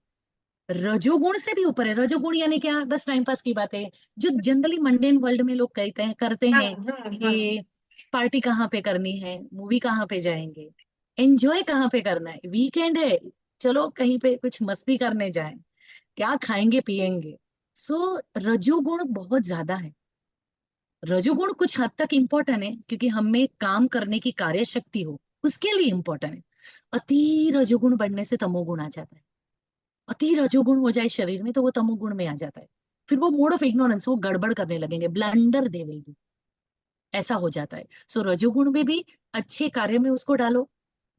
रजोगुण से भी ऊपर है। रजोगुण यानी क्या, बस टाइम पास की बात है, जो जनरली मंडेन वर्ल्ड में लोग कहते हैं, करते हाँ। हैं हाँ। हाँ। कि पार्टी कहाँ पे करनी है, मूवी कहाँ पे जाएंगे, एंजॉय कहाँ पे करना है, वीकेंड है, चलो कहीं पे कुछ मस्ती करने जाएं, क्या खाएंगे पिएंगे। सो रजोगुण बहुत ज्यादा है। रजोगुण कुछ हद तक इंपॉर्टेंट है, क्योंकि हमें काम करने की कार्य शक्ति हो, उसके लिए इंपॉर्टेंट है। अति रजोगुण बढ़ने से तमोगुण आ जाता है। अति रजोगुण हो जाए शरीर में, तो वो तमोगुण में आ जाता है। फिर वो मोड ऑफ इग्नोरेंस, वो गड़बड़ करने लगेंगे, ब्लंडर दे विल डू, ऐसा हो जाता है। सो रजोगुण में भी अच्छे कार्य में उसको डालो।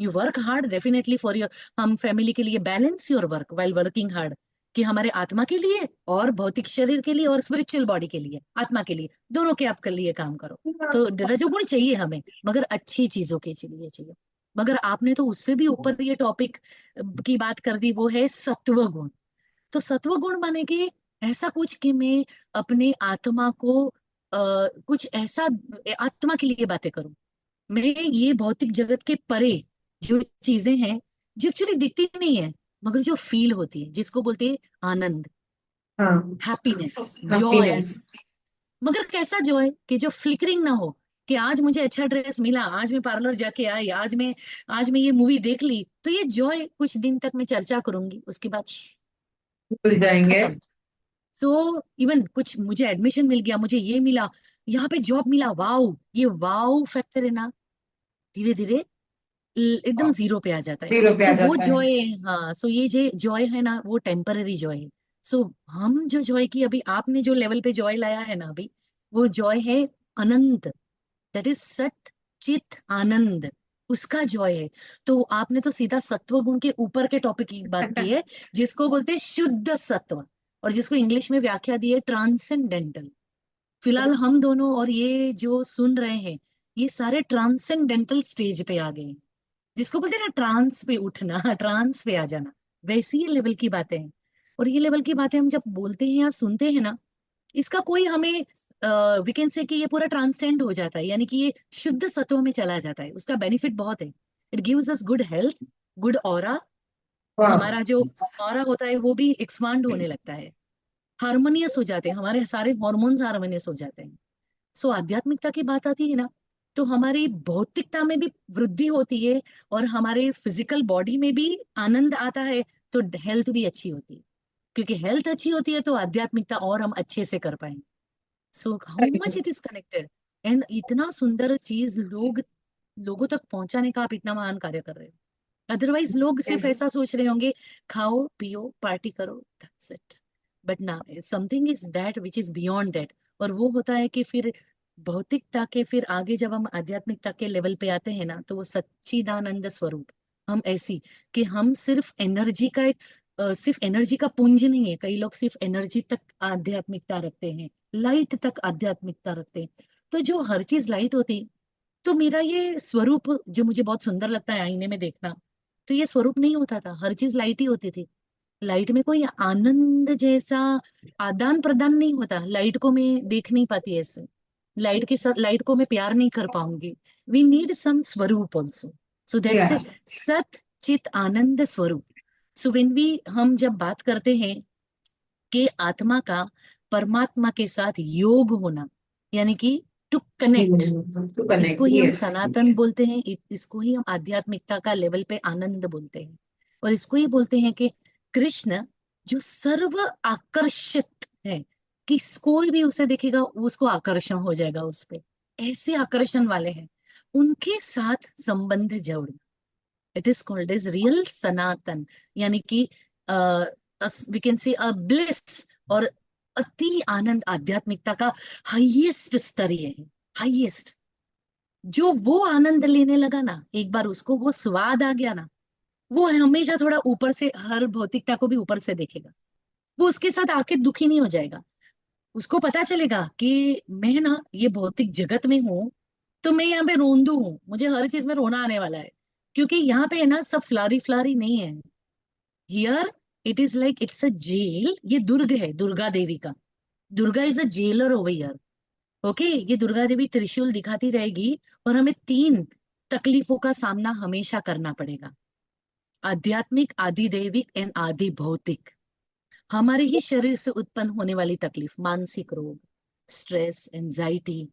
You work hard definitely for your, हम फैमिली के लिए balance your work while working hard, कि हमारे आत्मा के लिए और भौतिक शरीर के लिए और स्पिरिचुअल बॉडी के लिए, आत्मा के लिए, दोनों के आपके लिए काम करो। तो रजोगुण चाहिए हमें, मगर अच्छी चीजों के लिए चाहिए। मगर आपने तो उससे भी ऊपर ये टॉपिक की बात कर दी, वो है सत्व गुण। तो सत्व गुण माने कि ऐसा कुछ कि मैं अपने आत्मा को कुछ ऐसा, आत्मा के लिए बातें करूं। मैं ये भौतिक जगत के परे जो चीजें हैं, जो एक्चुअली दिखती नहीं है, मगर जो फील होती है, जिसको बोलते हैं आनंद, हाँ। Happiness, Joy. हैप्पीनेस। मगर कैसा जॉय कि जो फ्लिकरिंग ना हो, कि आज मुझे अच्छा ड्रेस मिला, आज मैं पार्लर जाके आई, आज मैं ये मूवी देख ली, तो ये जॉय कुछ दिन तक मैं चर्चा करूंगी, उसके बाद भूल जाएंगे। खत्म। सो इवन कुछ मुझे एडमिशन मिल गया, मुझे ये मिला, यहाँ पे जॉब मिला, वाओ, ये वाओ फैक्टर है ना, धीरे धीरे एकदम जीरो पे आ जाता है। जीरो पे आ तो वो जाता है। जॉय, हाँ, सो ये जो जॉय है ना, वो टेम्पररी जॉय है। सो हम जो जॉय की, अभी आपने जो लेवल पे जॉय लाया है ना अभी, वो जॉय है अनंत, दैट इज सत चित आनंद, उसका जॉय है। तो आपने तो सीधा सत्व गुण के ऊपर के टॉपिक की बात की है, जिसको बोलते हैं शुद्ध सत्व, और जिसको इंग्लिश में व्याख्या दी है ट्रांसेंडेंटल। फिलहाल हम दोनों और ये जो सुन रहे हैं, ये सारे ट्रांसेंडेंटल स्टेज पे आ गए हैं, जिसको बोलते हैं ना ट्रांस पे उठना, ट्रांस पे आ जाना, वैसी ही लेवल की बातें हैं। और ये लेवल की बातें हम जब बोलते हैं या सुनते हैं ना, इसका कोई हमें, वी कैन से कि ये पूरा ट्रांसेंड हो जाता है, यानी कि ये शुद्ध सत्व में चला जाता है। उसका बेनिफिट बहुत है, it gives us good health, good aura. वाह। हमारा जो ऑरा होता है वो भी एक्सपांड होने लगता है, हार्मोनियस हो जाते हैं, हमारे सारे हॉर्मोन्स हार्मोनियस हो जाते हैं। सो आध्यात्मिकता की बात आती है ना, तो हमारी भौतिकता में भी वृद्धि होती है और हमारे फिजिकल बॉडी में भी आनंद आता है, तो हेल्थ भी अच्छी होती है। क्योंकि हेल्थ अच्छी होती है तो आध्यात्मिकता और हम अच्छे से कर पाएंगे। So how much it is connected. And इतना सुंदर चीज लोगों तक पहुंचाने का आप इतना महान कार्य कर रहे हो। अदरवाइज लोग सिर्फ ऐसा सोच रहे होंगे, खाओ पियो पार्टी करो, दैट्स इट। बट ना, something is that which is beyond that. और वो होता है कि फिर भौतिकता के फिर आगे जब हम आध्यात्मिकता के लेवल पे आते हैं ना, तो वो सच्चिदानंद स्वरूप हम ऐसी कि हम सिर्फ एनर्जी का एक सिर्फ एनर्जी का पुंज नहीं है। कई लोग सिर्फ एनर्जी तक आध्यात्मिकता रखते हैं, लाइट तक आध्यात्मिकता रखते हैं। तो जो हर चीज लाइट होती, तो मेरा ये स्वरूप जो मुझे बहुत सुंदर लगता है आईने में देखना, तो ये स्वरूप नहीं होता था, हर चीज लाइट ही होती थी। लाइट में कोई आनंद जैसा आदान प्रदान नहीं होता, लाइट को मैं देख नहीं पाती ऐसे, लाइट के साथ लाइट को मैं प्यार नहीं कर पाऊंगी। वी नीड सम स्वरूप ऑल्सो, सो दैट्स या ए सत चित आनंद स्वरूप। सो व्हेन वी हम जब बात करते हैं कि आत्मा का परमात्मा के साथ योग होना, यानी कि टू कनेक्ट, टू इसको कनेक्ट, ही हम यस। सनातन बोलते हैं, इसको ही हम आध्यात्मिकता का लेवल पे आनंद बोलते हैं। और इसको ही बोलते हैं कि कृष्ण जो सर्व आकर्षित है, कि कोई भी उसे देखेगा उसको आकर्षण हो जाएगा उस पे, ऐसे आकर्षण वाले हैं, उनके साथ संबंध जोड़ना, it is called as real Sanatan. यानी कि वी कैन से अ ब्लिस, और अति आनंद आध्यात्मिकता का हाईएस्ट स्तरीय है, हाईएस्ट। जो वो आनंद लेने लगा ना, एक बार उसको वो स्वाद आ गया ना, वो हमेशा थोड़ा ऊपर से हर भौतिकता को भी ऊपर से देखेगा। वो उसके साथ आके दुखी नहीं हो जाएगा। उसको पता चलेगा कि मैं ना ये भौतिक जगत में हूं, तो मैं यहाँ पे रोंदू हूँ, मुझे हर चीज में रोना आने वाला है। क्योंकि यहाँ पे है ना सब फ्लारी फ्लारी नहीं है। Here it is like it's a jail. ये दुर्ग है दुर्गा देवी का। Durga is a jailer over here. Okay, ये दुर्गा देवी त्रिशूल दिखाती रहेगी और हमें तीन तकलीफों का सामना हमेशा करना पड़ेगा, आध्यात्मिक, आदि दैविक एंड आदि भौतिक। हमारे ही शरीर से उत्पन्न होने वाली तकलीफ, मानसिक रोग, स्ट्रेस, एंजाइटी,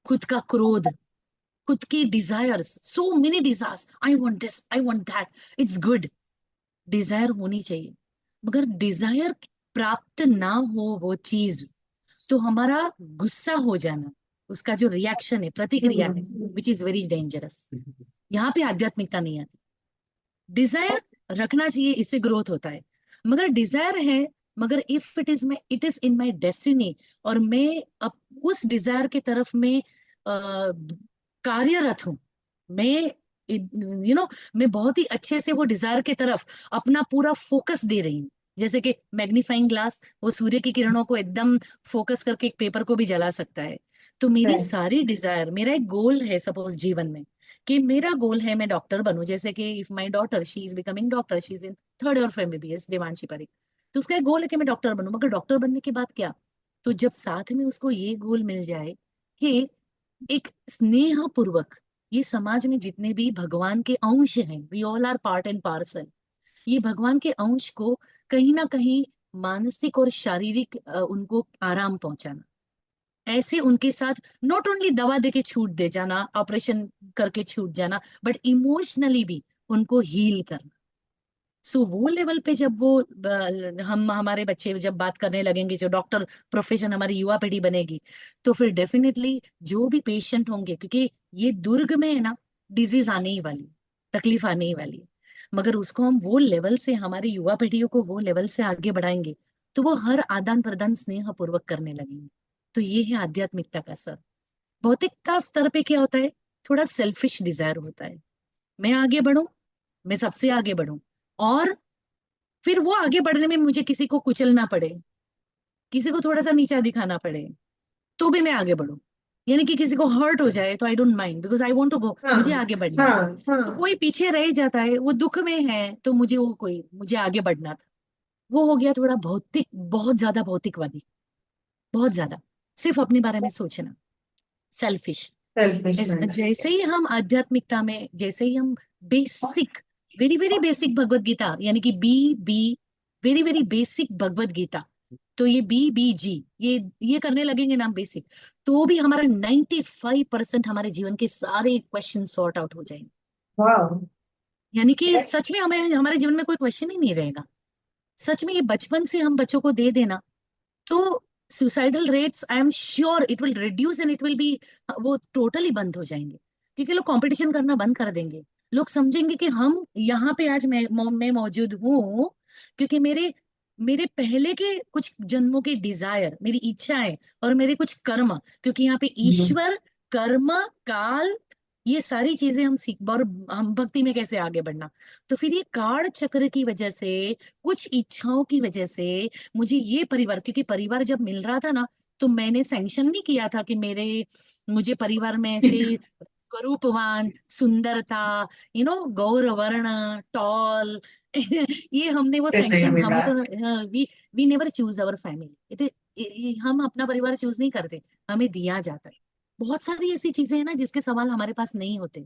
खुद का क्रोध, खुद की desires, so many desires, I want this, I want that. It's good, desire होनी चाहिए, मगर डिजायर प्राप्त ना हो वो चीज, तो हमारा गुस्सा हो जाना, उसका जो रिएक्शन है, प्रतिक्रिया है, विच इज वेरी डेंजरस। यहाँ पे आध्यात्मिकता नहीं आती। डिजायर रखना चाहिए, इससे ग्रोथ होता है। मगर डिजायर है, मगर if it is in my destiny, और मैं अब उस डिजायर के तरफ में कार्यरत हूं, मैं मैं बहुत ही अच्छे से वो डिजायर के तरफ अपना पूरा फोकस दे रही हूँ। जैसे कि मैग्नीफाइंग ग्लास वो सूर्य की किरणों को एकदम फोकस करके एक पेपर को भी जला सकता है। तो मेरी सारी डिजायर, मेरा एक गोल है सपोज जीवन में, कि मेरा गोल है मैं डॉक्टर बनूं। जैसे कि if my daughter, she is becoming doctor, she is in third year of MBBS, Devanshi Parik. तो उसका एक गोल है कि मैं डॉक्टर बनूं, मगर डॉक्टर बनने के बाद क्या? तो जब साथ में उसको ये गोल मिल जाए कि एक स्नेह पूर्वक, ये समाज में जितने भी भगवान के अंश हैं, we all are part and parcel, ये भगवान के अंश को कहीं ना कहीं मानसिक और शारीरिक उनको आराम पहुंचाना, ऐसे उनके साथ नॉट ओनली दवा देके छूट दे जाना, ऑपरेशन करके छूट जाना, बट इमोशनली भी उनको हील करना। सो वो लेवल पे जब वो हम हमारे बच्चे जब बात करने लगेंगे, जो डॉक्टर प्रोफेशन हमारी युवा पीढ़ी बनेगी, तो फिर डेफिनेटली जो भी पेशेंट होंगे, क्योंकि ये दुर्ग में है ना, डिजीज आने ही वाली, तकलीफ आने ही वाली है, मगर उसको हम वो लेवल से, हमारी युवा पीढ़ियों को वो लेवल से आगे बढ़ाएंगे, तो वो हर आदान प्रदान स्नेह पूर्वक करने लगेंगे। तो ये है आध्यात्मिकता का सर। भौतिकता स्तर पे क्या होता है, थोड़ा सेल्फिश डिजायर होता है, मैं आगे बढ़ूं, मैं सबसे आगे बढ़ूं, और फिर वो आगे बढ़ने में मुझे किसी को कुचलना पड़े, किसी को थोड़ा सा नीचा दिखाना पड़े, तो भी मैं आगे बढ़ूं। यानी कि किसी को हर्ट हो जाए तो I don't mind, because I want to go, हाँ मुझे आगे बढ़ना है। हाँ तो हाँ। कोई पीछे रह जाता है, वो दुख में है, तो मुझे आगे बढ़ना था। वो हो गया थोड़ा भौतिक, बहुत ज्यादा भौतिकवादी, बहुत ज्यादा सिर्फ अपने बारे में सोचना, सेल्फिश। सेल्फिशनेस, जैसे ही यस। हम आध्यात्मिकता में, जैसे ही हम basic, very very basic Bhagavad Gita, यानी कि B B, very very basic Bhagavad Gita, तो ये BBG, ये करने लगेंगे ना बेसिक, तो भी हमारा 95% हमारे जीवन के सारे क्वेश्चन सॉर्ट आउट हो जाएंगे। वाह। यानी कि सच में हमें हमारे जीवन में कोई क्वेश्चन ही नहीं रहेगा। सच में ये बचपन से हम बच्चों को दे देना, तो suicidal rates I am sure it will reduce and it will be, वो टोटली बंद हो जाएंगे। क्योंकि लोग कंपटीशन करना बंद कर देंगे। लोग समझेंगे कि हम यहाँ पे आज मैं मौजूद हूँ क्योंकि मेरे मेरे पहले के कुछ जन्मों के डिजायर, मेरी इच्छाएं और मेरे कुछ कर्म, क्योंकि यहाँ पे ईश्वर, कर्म, काल, ये सारी चीजें हम सीख, और हम भक्ति में कैसे आगे बढ़ना। तो फिर ये काल चक्र की वजह से, कुछ इच्छाओं की वजह से मुझे ये परिवार, क्योंकि परिवार जब मिल रहा था ना, तो मैंने सैंक्शन नहीं किया था कि मुझे परिवार में ऐसे स्वरूपवान, सुंदरता, गौरवर्ण, टॉल ये हमने वो से नहीं सैंक्शन, मिला। हमें तो we we never choose our family, हम अपना परिवार चूज नहीं करते, हमें दिया जाता है। बहुत सारी ऐसी चीजें हैं ना जिसके सवाल हमारे पास नहीं होते।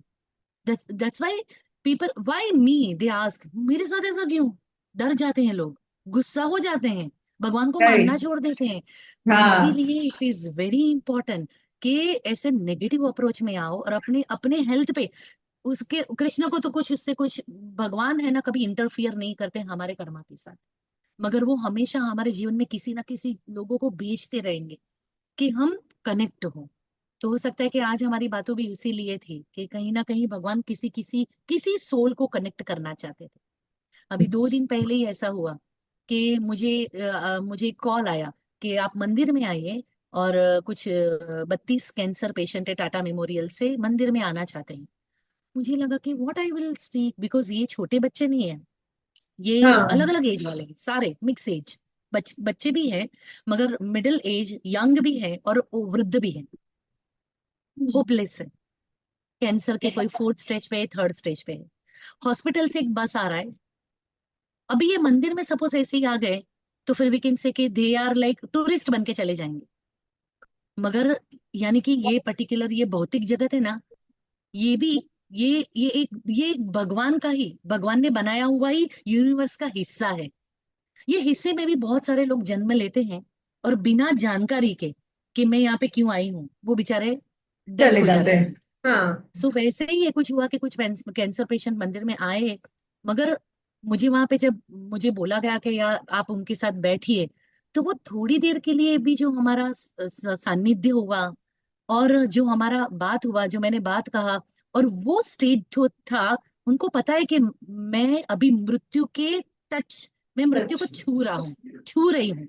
That's why people, why me, they ask, मेरे साथ ऐसा क्यों? डर जाते हैं लोग, गुस्सा हो जाते हैं, भगवान को मानना राइट। छोड़ देते हैं। तो हाँ। इसीलिए इट इज वेरी इंपॉर्टेंट कि ऐसे नेगेटिव अप्रोच में आओ और अपने अपने हेल्थ पे, उसके कृष्ण को तो कुछ उससे कुछ, भगवान है ना, कभी इंटरफियर नहीं करते हमारे कर्मा के साथ, मगर वो हमेशा हमारे जीवन में किसी ना किसी लोगों को भेजते रहेंगे कि हम कनेक्ट हो। तो हो सकता है कि आज हमारी बातों भी इसीलिए थी कि कहीं ना कहीं भगवान किसी किसी किसी सोल को कनेक्ट करना चाहते थे। अभी 2 दिन पहले ही ऐसा हुआ कि मुझे कॉल आया कि आप मंदिर में आइए, और कुछ 32 कैंसर पेशेंट है टाटा मेमोरियल से, मंदिर में आना चाहते हैं। मुझे लगा कि what I will speak, because ये छोटे बच्चे नहीं है, ये अलग हाँ। अलग एज वाले हैं, सारे मिक्स एज, बच्चे भी हैं, मगर मिडिल एज, यंग भी है और वृद्ध भी है, होपलेस है। कैंसर के कोई 4th स्टेज पे है, 3rd स्टेज पे है। हॉस्पिटल से एक बस आ रहा है। अभी ये मंदिर में सपोज ऐसे ही आ गए, तो फिर वी कैन से कि दे आर लाइक टूरिस्ट बन के चले जाएंगे। मगर यानी कि ये पर्टिकुलर ये भौतिक जगत है ना, ये भी, ये एक भगवान का ही, भगवान ने बनाया हुआ ही यूनिवर्स का हिस्सा है। ये हिस्से में भी बहुत सारे लोग जन्म लेते हैं, और बिना जानकारी के कि मैं यहाँ पे क्यों आई हूँ, वो बेचारे डेथ चले हो जाते जाते हैं। हैं। हाँ। सो वैसे ही ये कुछ हुआ कि कुछ कैंसर पेशेंट मंदिर में आए, मगर मुझे वहां पे जब मुझे बोला गया कि यार आप उनके साथ बैठिए, तो वो थोड़ी देर के लिए भी जो हमारा सानिध्य हुआ, और जो हमारा बात हुआ, जो मैंने बात कहा, और वो स्टेज जो था, उनको पता है कि मैं अभी मृत्यु के टच, मैं मृत्यु को सच। छू रहा हूँ, छू रही हूँ।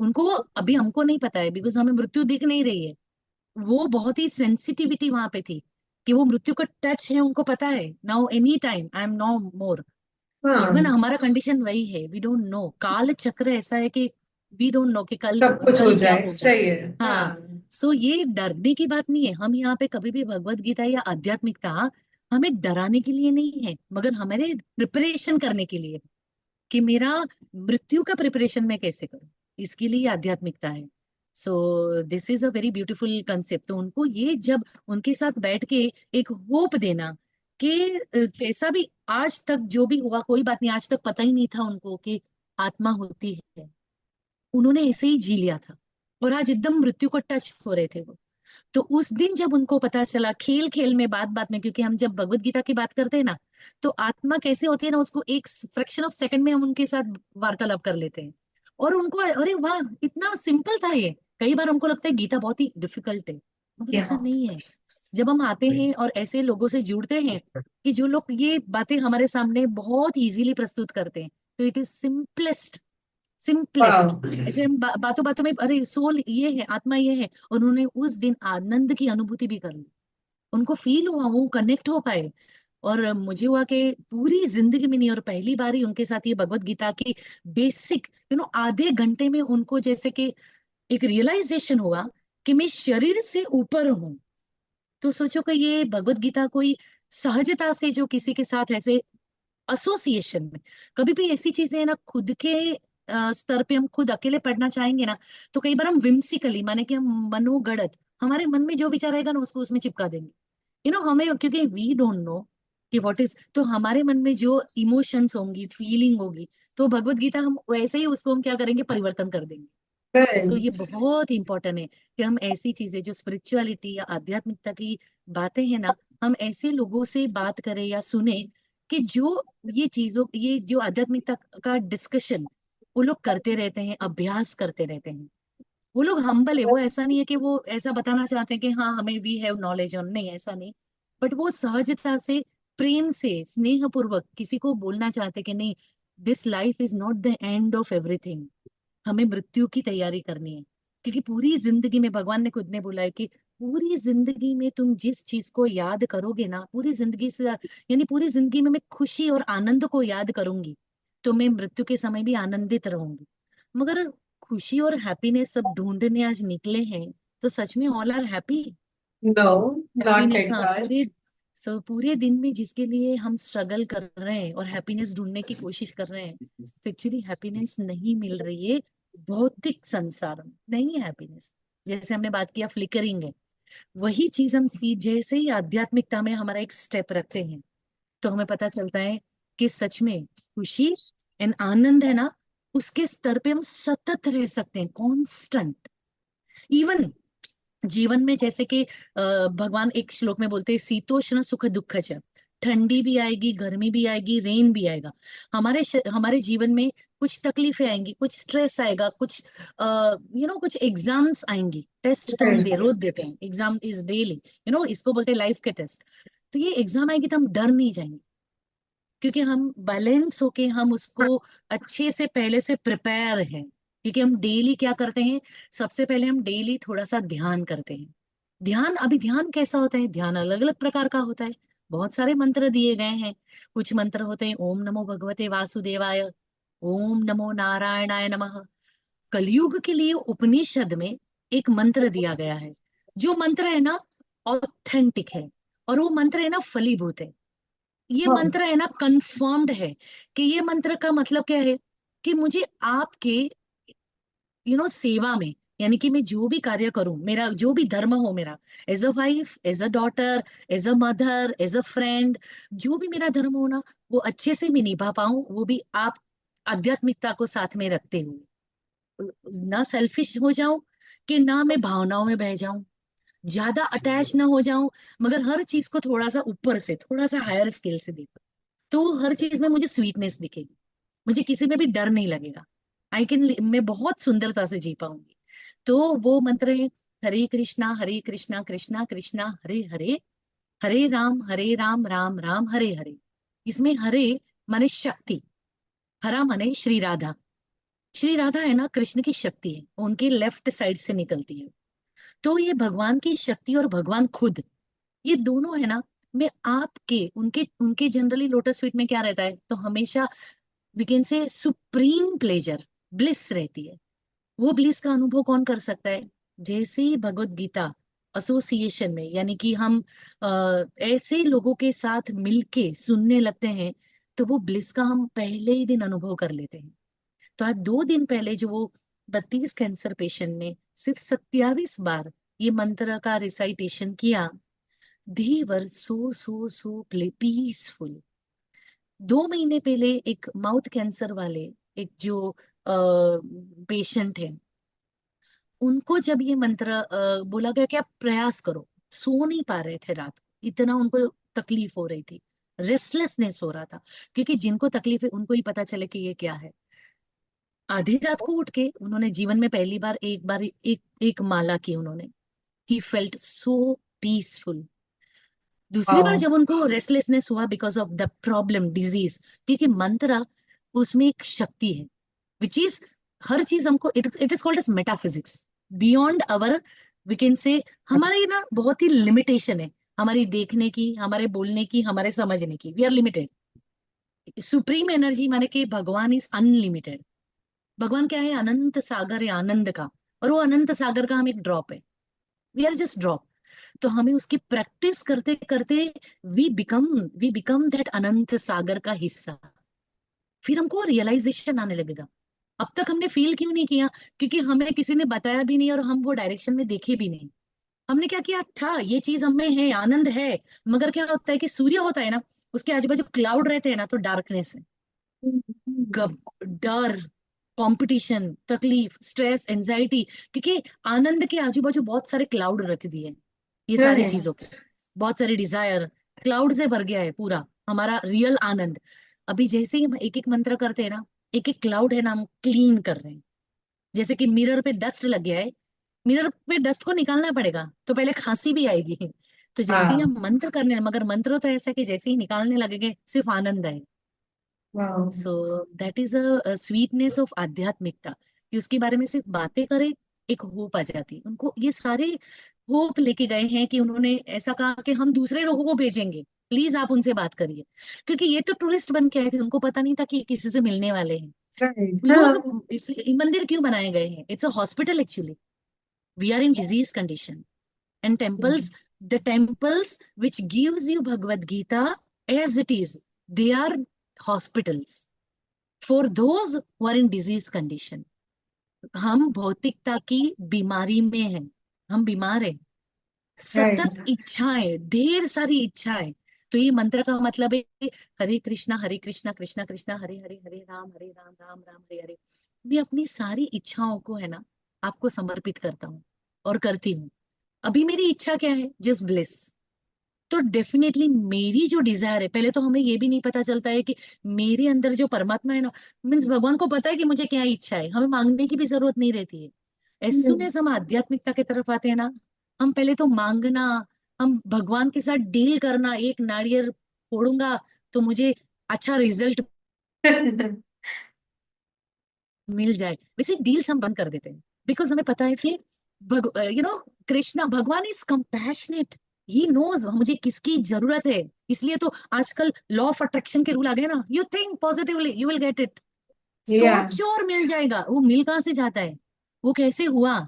उनको अभी, हमको नहीं पता है बिकॉज हमें मृत्यु दिख नहीं रही है। वो बहुत ही सेंसिटिविटी वहां पे थी कि वो मृत्यु का टच है, उनको पता है now any time I am no more. Even हाँ। हमारा कंडीशन वही है, वी डोंट नो, काल चक्र ऐसा है कि वी डोंट नो कि कल सब कुछ हो कल क्या जाए, होगा। सही है। हाँ। हाँ। सो ये डरने की बात नहीं है। हम यहाँ पे कभी भी भगवत गीता या आध्यात्मिकता हमें डराने के लिए नहीं है, मगर हमारे प्रिपरेशन करने के लिए, कि मेरा मृत्यु का प्रिपरेशन मैं कैसे करूं, इसके लिए आध्यात्मिकता है। So this is a very beautiful concept. तो उनको ये जब उनके साथ बैठ के एक होप देना कि कैसा भी आज तक जो भी हुआ कोई बात नहीं, आज तक पता ही नहीं था उनको कि आत्मा होती है, उन्होंने ऐसे ही जी लिया था, और आज एकदम मृत्यु को टच हो रहे थे वो। तो उस दिन जब उनको पता चला, खेल खेल में, बात बात में, क्योंकि हम जब भगवत गीता की बात करते हैं ना, तो आत्मा कैसे होती है ना, उसको एक फ्रैक्शन ऑफ सेकंड में हम उनके साथ वार्तालाप कर लेते हैं। और उनको अरे वाह, इतना सिंपल था ये। कई बार हमको लगता है गीता बहुत ही डिफिकल्ट है, मगर ऐसा यहाँ। नहीं है। जब हम आते हैं और ऐसे लोगों से जुड़ते हैं कि जो लोग ये बातें हमारे सामने बहुत इजीली प्रस्तुत करते हैं, तो इट इज सिंपलेस्ट, सिंपलेस्ट। वाह। ऐसे हम बातों बातों में, अरे सोल ये है, आत्मा ये है, और उन्होंने उस दिन आनंद की अनुभूति भी कर ली, उनको फील हुआ, वो कनेक्ट हो पाए। और मुझे हुआ कि पूरी जिंदगी में नहीं, और पहली बार ही उनके साथ ये भगवत गीता की बेसिक, आधे घंटे में उनको जैसे कि एक रियलाइजेशन हुआ कि मैं शरीर से ऊपर हूँ। तो सोचो कि ये भगवत गीता कोई सहजता से जो किसी के साथ ऐसे एसोसिएशन में, कभी भी ऐसी चीजें है ना, खुद के स्तर पे हम खुद अकेले पढ़ना चाहेंगे ना, तो कई बार हम विम्सिकली, माने कि हम मनोगढ़ंत, हमारे मन में जो विचार आएगा ना उसको उसमें चिपका देंगे। हमें, क्योंकि वी डोंट नो कि व्हाट इज, तो हमारे मन में जो इमोशंस होंगी, फीलिंग होगी, तो भगवत गीता हम वैसे ही उसको हम क्या करेंगे, परिवर्तन कर देंगे। सो ये करेक्ट। बहुत इंपॉर्टेंट है कि हम ऐसी चीजें जो स्पिरिचुअलिटी या आध्यात्मिकता की बातें हैं ना, हम ऐसे लोगों से बात करें या सुने कि जो ये जो आध्यात्मिकता का डिस्कशन वो लोग करते रहते हैं, अभ्यास करते रहते हैं। वो लोग हम्बल है, वो ऐसा नहीं है कि वो ऐसा बताना चाहते हैं कि हाँ हमें भी है नॉलेज, और नहीं ऐसा नहीं। बट वो सहजता से, प्रेम से, स्नेह पूर्वक किसी को बोलना चाहते हैं कि नहीं, this life is not the end of everything. हमें मृत्यु की तैयारी करनी है। क्योंकि पूरी जिंदगी में भगवान ने खुद ने बोला है कि पूरी जिंदगी में तुम जिस चीज को याद करोगे ना, पूरी जिंदगी से, यानी पूरी जिंदगी में मैं खुशी और आनंद को याद करूंगी, तो मैं मृत्यु के समय भी आनंदित रहूंगी। मगर खुशी और हैप्पीनेस सब ढूंढने आज निकले हैं, तो सच में all are happy? No, not happiness, at हाँ, ऑल। पूरे दिन में जिसके लिए हम स्ट्रगल कर रहे हैं और हैप्पीनेस ढूंढने की कोशिश कर रहे हैं, तो एक्चुअली हैप्पीनेस नहीं मिल रही है। भौतिक संसार में नहीं है हैप्पीनेस। जैसे हमने बात किया फ्लिकरिंग है, वही चीज हम जैसे ही आध्यात्मिकता में हमारा एक स्टेप रखते हैं, तो हमें पता चलता है कि सच में खुशी एंड आनंद है ना, उसके स्तर पे हम सतत रह सकते हैं, कांस्टेंट। इवन जीवन में जैसे कि भगवान एक श्लोक में बोलते हैं, शीतोष्ण सुख दुख च। ठंडी भी आएगी, गर्मी भी आएगी, रेन भी आएगा। हमारे जीवन में कुछ तकलीफें आएंगी, कुछ स्ट्रेस आएगा, कुछ कुछ एग्जाम्स आएंगी। टेस्ट तो हम रोज देते हैं, एग्जाम इज डेली, इसको बोलते हैं लाइफ के टेस्ट। तो ये एग्जाम आएगी तो हम डर नहीं जाएंगे, क्योंकि हम बैलेंस होके हम उसको अच्छे से पहले से प्रिपेयर हैं। क्योंकि हम डेली क्या करते हैं, सबसे पहले हम डेली थोड़ा सा ध्यान करते हैं। ध्यान कैसा होता है? ध्यान अलग अलग प्रकार का होता है। बहुत सारे मंत्र दिए गए हैं। कुछ मंत्र होते हैं ओम नमो भगवते वासुदेवाय, ओम नमो नारायणाय नमः। कलयुग के लिए उपनिषद में एक मंत्र दिया गया है, जो मंत्र है ना ऑथेंटिक है, और वो मंत्र है ना फलीभूत है। ये हाँ, मंत्र है ना कंफर्म्ड है। कि ये मंत्र का मतलब क्या है, कि मुझे आपके सेवा में, यानी कि मैं जो भी कार्य करूं, मेरा जो भी धर्म हो, मेरा as a wife, as a daughter, as a mother, as a friend, जो भी मेरा धर्म हो ना, वो अच्छे से मैं निभा पाऊं, वो भी आप आध्यात्मिकता को साथ में रखते हुए। ना सेल्फिश हो जाऊं, कि ना मैं भावनाओं में बह जाऊं, ज्यादा अटैच ना हो जाऊं, मगर हर चीज को थोड़ा सा ऊपर से, थोड़ा सा हायर स्केल से देखो, तो हर चीज में मुझे स्वीटनेस दिखेगी, मुझे किसी में भी डर नहीं लगेगा। मैं बहुत सुंदरता से जी पाऊंगी। तो वो मंत्र है, हरे कृष्णा कृष्णा कृष्णा हरे हरे, हरे राम राम राम हरे हरे। इसमें हरे माने शक्ति, हरा माने श्री राधा। श्री राधा है ना कृष्ण की शक्ति है, उनके लेफ्ट साइड से निकलती है। तो ये भगवान की शक्ति और भगवान खुद, ये दोनों है ना, मैं आपके उनके उनके जनरली लोटस फीट में क्या रहता है, तो हमेशा we can say supreme pleasure, bliss रहती है। वो ब्लिस का अनुभव कौन कर सकता है? जैसे ही भगवत गीता एसोसिएशन में, यानी कि हम ऐसे लोगों के साथ मिलके सुनने लगते हैं, तो वो ब्लिस का हम पहले ही दिन अनुभव कर लेते हैं। तो आज 2 दिन पहले जो वो 32 कैंसर पेशेंट ने सिर्फ 27 बार ये मंत्र का रिसाइटेशन किया, they were so पीसफुल। 2 महीने पहले एक माउथ कैंसर वाले, एक जो पेशेंट है, उनको जब ये मंत्र बोला गया कि आप प्रयास करो, सो नहीं पा रहे थे रात को, इतना उनको तकलीफ हो रही थी, रेस्टलेसनेस हो रहा था। क्योंकि जिनको तकलीफ है उनको ही पता चले कि ये क्या है। आधी रात को उठ के उन्होंने जीवन में पहली बार एक माला की उन्होंने। He felt so peaceful. दूसरी बार वाओ। जब उनको रेस्टलेसनेस हुआ because of the problem disease, क्योंकि मंत्र उसमें एक शक्ति है, विच इज, हर चीज हमको, it is called as metaphysics, beyond our, we can say. हमारे ना बहुत ही लिमिटेशन है, हमारी देखने की, हमारे बोलने की, हमारे समझने की, we are limited. Supreme energy माने कि भगवान इज अनलिमिटेड। भगवान क्या है? अनंत सागर है आनंद का, और वो अनंत सागर का हम एक ड्रॉप है, वी आर जस्ट ड्रॉप। तो हमें उसकी प्रैक्टिस करते करते वी बिकम दैट अनंत सागर का हिस्सा। फिर हमको रियलाइजेशन आने लगेगा। अब तक हमने फील क्यों नहीं किया? क्योंकि हमें किसी ने बताया भी नहीं और हम वो डायरेक्शन में देखे भी नहीं। हमने क्या किया था, ये चीज हमें है, आनंद है, मगर क्या होता है कि सूर्य होता है ना, उसके आजू बाजू क्लाउड रहते हैं ना, तो डार्कनेस है, डर, कंपटीशन, तकलीफ, स्ट्रेस, एंजाइटी, क्योंकि आनंद के आजू बाजू बहुत सारे क्लाउड रख दिए हैं ये सारी राइट। चीजों के, बहुत सारे डिजायर क्लाउड से भर गया है पूरा हमारा रियल आनंद। अभी जैसे ही हम एक एक मंत्र करते हैं ना, एक एक क्लाउड है ना, हम क्लीन कर रहे हैं। जैसे कि मिरर पे डस्ट लग गया है, मिरर पे डस्ट को निकालना पड़ेगा, तो पहले खांसी भी आएगी। तो जैसे ही हाँ। हम मंत्र करने, मगर मंत्र तो ऐसा है कि जैसे ही निकालने लगेंगे सिर्फ आनंद आए। वाह। सो that is a sweetness of आध्यात्मिकता, कि उसके बारे में सिर्फ बातें करें, एक होप आ जाती है उनको। ये सारे होप लेके गए हैं कि उन्होंने ऐसा कहा कि हम दूसरे लोगों को भेजेंगे, प्लीज आप उनसे बात करिए, क्योंकि ये तो टूरिस्ट बन के आए थे, उनको पता नहीं था कि ये किसी से मिलने वाले हैं। राइट। हाँ। लोग इसलिए ये मंदिर क्यों बनाए गए हैं, it's a hospital actually, we are in disease condition, and temples, the temples which gives you Bhagavad Gita as it is, they are hospitals for those who are in disease condition. हम भौतिकता की बीमारी में हैं, हम बीमार हैं, सतत right. इच्छाएं, ढेर सारी इच्छाएं। तो ये मंत्र का मतलब है हरे कृष्णा कृष्णा कृष्णा हरे हरे, हरे राम राम राम हरे हरे। मैं अपनी सारी इच्छाओं को है ना आपको समर्पित करता हूँ और करती हूँ। अभी मेरी इच्छा क्या है, जस्ट ब्लिस। तो डेफिनेटली मेरी जो डिजायर है, पहले तो हमें ये भी नहीं पता चलता है कि मेरे अंदर जो परमात्मा है ना, मीन्स भगवान को पता है कि मुझे क्या इच्छा है, हमें मांगने की भी जरूरत नहीं रहती है। एज सुन एज हम आध्यात्मिकता की तरफ आते हैं ना, हम पहले तो मांगना, हम भगवान के साथ डील करना, एक नारियल फोड़ूंगा तो मुझे अच्छा रिजल्ट मिल जाए, वैसे डील्स हम बंद कर देते हैं। बिकॉज हमें पता है कि कृष्णा भगवान इज कंपैशनेट, ही नोज मुझे किसकी जरूरत है। इसलिए तो आजकल लॉ ऑफ अट्रैक्शन के रूल आ गए ना, you think positively you will get it. या। सोचो और मिल जाएगा। वो मिल कहाँ से जाता है, वो कैसे हुआ?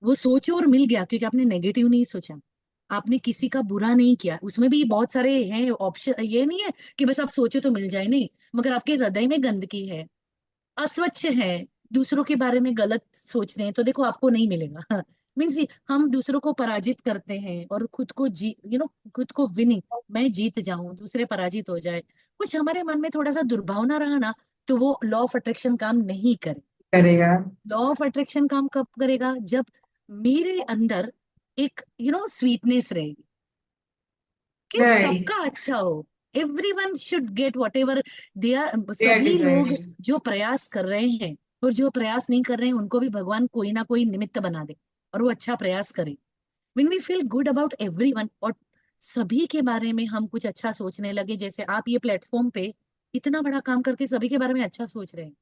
वो सोचो और मिल गया, क्योंकि आपने नेगेटिव नहीं सोचा, आपने किसी का बुरा नहीं किया। उसमें भी बहुत सारे हैं ऑप्शन, ये नहीं है कि बस आप सोचो तो मिल जाए, नहीं। मगर आपके हृदय में गंदगी है, अस्वच्छ है, दूसरों के बारे में गलत सोच रहे हैं, तो देखो आपको नहीं मिलेगा। मीन्स हम दूसरों को पराजित करते हैं और खुद को खुद को विनिंग, मैं जीत जाऊं दूसरे पराजित हो जाए, कुछ हमारे मन में थोड़ा सा दुर्भावना रहा ना, तो वो लॉ ऑफ अट्रैक्शन काम नहीं करे। करेगा। लॉ ऑफ अट्रैक्शन काम कब करेगा, जब मेरे अंदर एक स्वीटनेस रहेगी कि राइट। सबका अच्छा हो, everyone should get whatever they are. They are सभी लोग डिजायरिंग। जो प्रयास कर रहे हैं और जो प्रयास नहीं कर रहे हैं, उनको भी भगवान कोई ना कोई निमित्त बना दे और वो अच्छा प्रयास करे। when we feel good about everyone, और सभी के बारे में हम कुछ अच्छा सोचने लगे, जैसे आप ये प्लेटफॉर्म पे इतना बड़ा काम करके सभी के बारे में अच्छा सोच रहे हैं,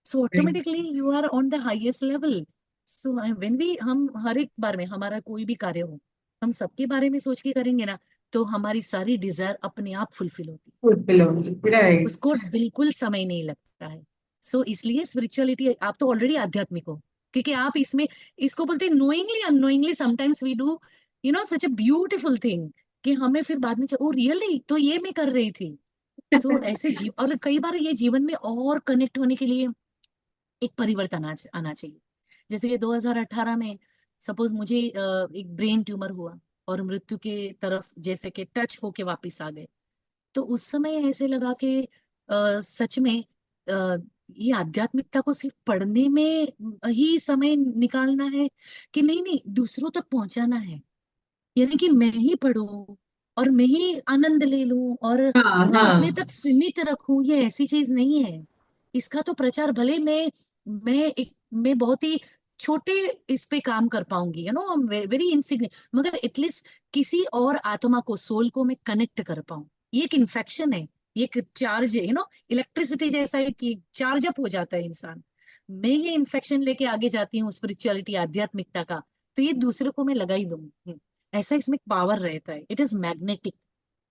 so automatically you are on the highest level. So when we हम हर एक बार में हमारा कोई भी कार्य हो, हम सबके बारे में सोच के करेंगे ना, तो हमारी सारी डिजायर अपने आप फुलफिल होती है, फुलफिल होगी। राइट। उसको बिल्कुल समय नहीं लगता है। सो इसलिए स्पिरिचुअलिटी, आप तो ऑलरेडी आध्यात्मिक हो, क्योंकि आप इसमें, इसको बोलते हैं knowingly unknowingly sometimes we do such a beautiful thing, कि हमें फिर बाद में ओ रियली तो ये मैं कर रही थी। सो ऐसे जीव, और कई बार ये जीवन में और कनेक्ट होने के लिए एक परिवर्तन आना चाहिए। जैसे कि 2018 में सपोज मुझे एक ब्रेन ट्यूमर हुआ और मृत्यु के तरफ जैसे कि टच होके वापस आ गए, तो उस समय ऐसे लगा कि सच में ये आध्यात्मिकता को सिर्फ पढ़ने में ही समय निकालना है, कि नहीं नहीं दूसरों तक पहुंचाना है, यानी कि मैं ही पढूं और मैं ही आनंद ले लूं और हाँ। अपने हाँ। तक सीमित रखूं, ये ऐसी चीज नहीं है। इसका तो प्रचार भले मैं बहुत ही छोटे इस पे काम कर पाऊंगी, वेरी इंसिग्निफिकेंट, मगर एटलीस्ट किसी और आत्मा को, सोल को मैं कनेक्ट कर पाऊं। ये एक इन्फेक्शन है, ये एक चार्ज है, इलेक्ट्रिसिटी जैसा है कि चार्ज अप हो जाता है इंसान। मैं ये इन्फेक्शन लेके आगे जाती हूँ स्पिरिचुअलिटी, आध्यात्मिकता का, तो ये दूसरे को मैं लगा ही दूंगी। ऐसा इसमें पावर रहता है, इट इज मैग्नेटिक,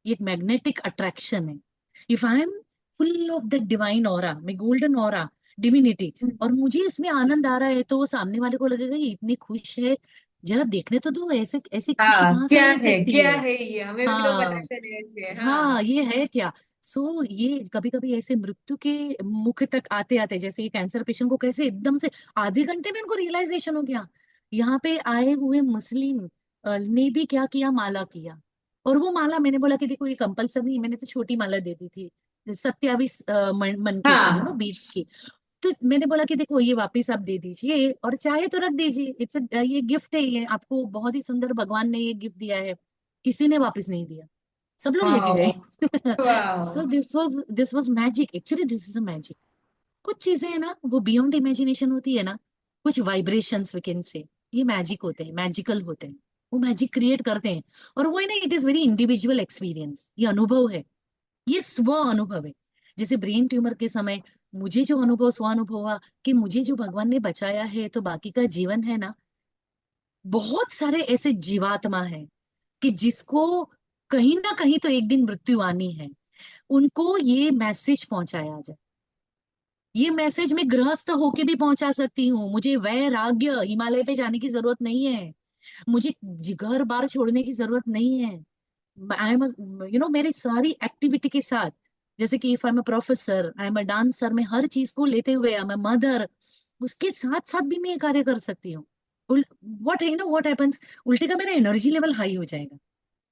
ये एक मैग्नेटिक अट्रैक्शन है। If I M full of the divine aura, मैं गोल्डन ऑरा, डिविनिटी, और मुझे इसमें आनंद आ रहा है, तो वो सामने वाले को लगेगा ये इतनी खुश है, जरा देखने तो दो, ऐसे ऐसी खुशी हाँ, कहाँ से हो सकती क्या है। है ये, हमें भी तो पता हाँ चले ऐसे। हाँ, हाँ। ये है क्या। सो ये कभी कभी ऐसे मृत्यु के मुख तक आते आते, जैसे ये कैंसर पेशेंट को कैसे एकदम से आधे घंटे में उनको रियलाइजेशन हो गया। यहाँ पे आए हुए मुस्लिम ने भी क्या किया, माला किया। और वो माला, मैंने बोला कि देखो ये कंपल्सरी नहीं, मैंने तो छोटी माला दे दी थी, 27 मन की थी, हाँ। बीड्स की। तो मैंने बोला कि देखो ये वापस आप दे दीजिए और चाहे तो रख दीजिए, ये गिफ्ट है, ये आपको बहुत ही सुंदर भगवान ने ये गिफ्ट दिया है। किसी ने वापस नहीं दिया, सब लोग लेके वाओ। गए। Wow. So this was magic, actually this is a magic. कुछ चीजें है ना वो बियॉन्ड इमेजिनेशन होती है ना, कुछ वाइब्रेशंस वी कैन से, ये मैजिक होते हैं, मैजिकल होते हैं, वो मैजिक क्रिएट करते हैं। और वो है ना, it is very individual experience, ये अनुभव है, ये स्व अनुभव है। जैसे ब्रेन ट्यूमर के समय मुझे जो अनुभव, स्व अनुभव हुआ कि मुझे जो भगवान ने बचाया है, तो बाकी का जीवन है ना, बहुत सारे ऐसे जीवात्मा है कि जिसको कहीं ना कहीं तो एक दिन मृत्यु आनी है, उनको ये मैसेज पहुंचाया जाए। ये मैसेज मैं गृहस्थ होके भी पहुंचा सकती हूँ, मुझे वैराग्य हिमालय पे जाने की जरूरत नहीं है, मुझे घर बार छोड़ने की जरूरत नहीं है। आई एम, मेरी सारी एक्टिविटी के साथ, जैसे कि if I am a professor, I am a dancer, मैं हर चीज को लेते हुए, आई एम अ मदर, उसके साथ साथ भी मैं ये कार्य कर सकती हूँ। व्हाट है ना, व्हाट हैपेंस, उल्टे का मेरा एनर्जी लेवल हाई हो जाएगा।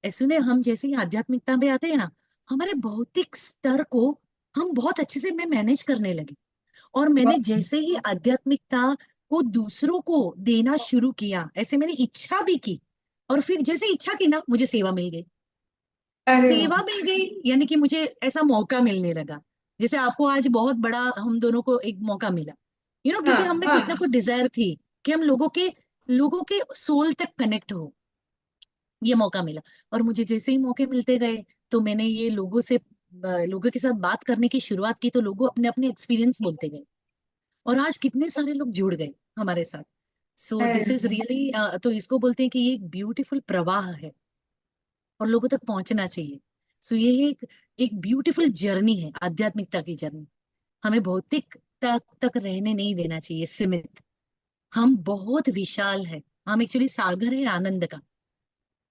ऐसे में हम जैसे ही आध्यात्मिकता में आते हैं ना, हमारे भौतिक स्तर को हम बहुत अच्छे से मैं मैनेज करने लगे। और मैंने जैसे ही आध्यात्मिकता को दूसरों को देना शुरू किया, ऐसे मैंने इच्छा भी की, और फिर जैसे इच्छा की ना, मुझे सेवा मिल गई। अरे सेवा वाह। मिल गई, यानी कि मुझे ऐसा मौका मिलने लगा, जैसे आपको आज बहुत बड़ा हम दोनों को एक मौका मिला, क्योंकि हाँ हम में कुछ ना हाँ। कुछ डिजायर थी कि हम लोगों के सोल तक कनेक्ट हो, ये मौका मिला। और मुझे जैसे ही मौके मिलते गए, तो मैंने ये लोगों के साथ बात करने की शुरुआत की, तो लोग अपने अपने एक्सपीरियंस बोलते गए, और आज कितने सारे लोग जुड़ गए हमारे साथ। सो अरे दिस इज रियली, तो इसको बोलते हैं कि ये एक ब्यूटीफुल प्रवाह है, और लोगों तक पहुंचना चाहिए। सो ये एक ब्यूटीफुल जर्नी है, आध्यात्मिकता की जर्नी। हमें भौतिक तक रहने नहीं देना चाहिए सीमित। हम बहुत विशाल है, हम एक्चुअली सागर है आनंद का।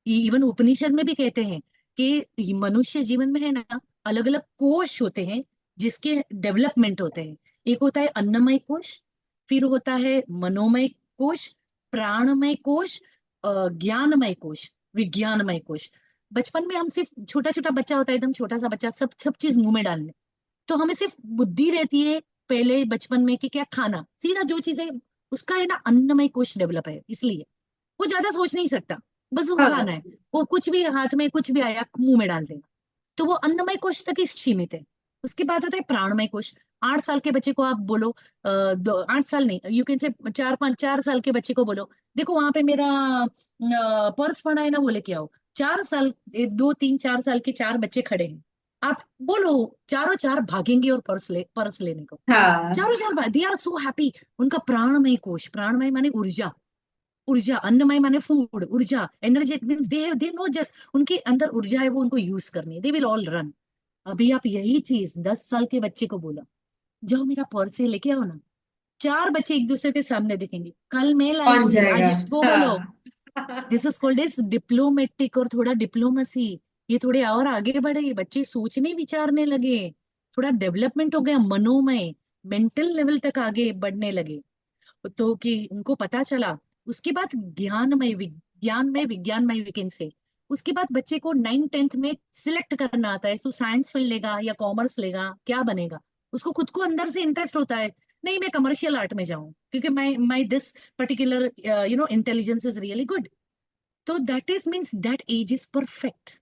इवन उपनिषद में भी कहते हैं कि मनुष्य जीवन में है ना, अलग अलग कोश होते हैं जिसके डेवलपमेंट होते हैं। एक होता है अन्नमय कोश, फिर होता है मनोमय कोश, प्राणमय कोश, ज्ञानमय कोश, विज्ञानमय कोश। बचपन में हम सिर्फ, छोटा छोटा बच्चा होता है, एकदम छोटा सा बच्चा, सब सब चीज मुंह में डालने, तो हमें सिर्फ बुद्धि रहती है पहले बचपन में कि क्या खाना, सीधा जो चीजें, उसका है ना अन्नमय कोश डेवलप है, इसलिए वो ज्यादा सोच नहीं सकता, बस उसको हाँ। खाना है। वो कुछ भी हाथ में कुछ भी आया मुंह में डाल देगा, तो वो अन्नमय कोश तक ही सीमित है। उसके बाद आता है प्राणमय कोश। 8 साल के बच्चे को आप बोलो, 8 साल नहीं, यू कैन से 4 5 4 साल के बच्चे को बोलो, देखो वहां पे मेरा पर्स पड़ा है ना, वो लेके आओ। 4 साल, 2 3 4 साल के 4 बच्चे खड़े हैं, आप बोलो, चारों चार भागेंगे और पर्स लेने को, हाँ। चारों चार, दे आर सो हैप्पी। उनका प्राणमय कोश, प्राणमय माने ऊर्जा, ऊर्जा, अन्नमय माने फूड, ऊर्जा, energy, means they know just, उनके अंदर ऊर्जा है, वो उनको यूज करनी है, दे विल ऑल रन। अभी आप यही चीज 10 साल के बच्चे को बोला, जाओ मेरा पर्स है लेके आओ ना, 4 बच्चे एक दूसरे के सामने देखेंगे, कल मैं लाई कौन हूँ, आज जाएगा। इसको बोलो। हाँ। This is called is diplomatic, और थोड़ा डिप्लोमेसी, ये थोड़े और आगे बढ़े, बच्चे सोचने विचारने लगे, थोड़ा डेवलपमेंट हो गया, मनोमय, मेंटल लेवल तक आगे बढ़ने लगे, तो कि उनको पता चला। उसके बाद विज्ञानमय वीकेंड से, उसके बाद बच्चे को 9th 10th में सिलेक्ट करना आता है, तो साइंस फील्ड लेगा या कॉमर्स लेगा, क्या बनेगा, उसको खुद को अंदर से इंटरेस्ट होता है, नहीं मैं कमर्शियल आर्ट में जाऊं, क्योंकि my this particular intelligence is really good. तो that is means that age is perfect,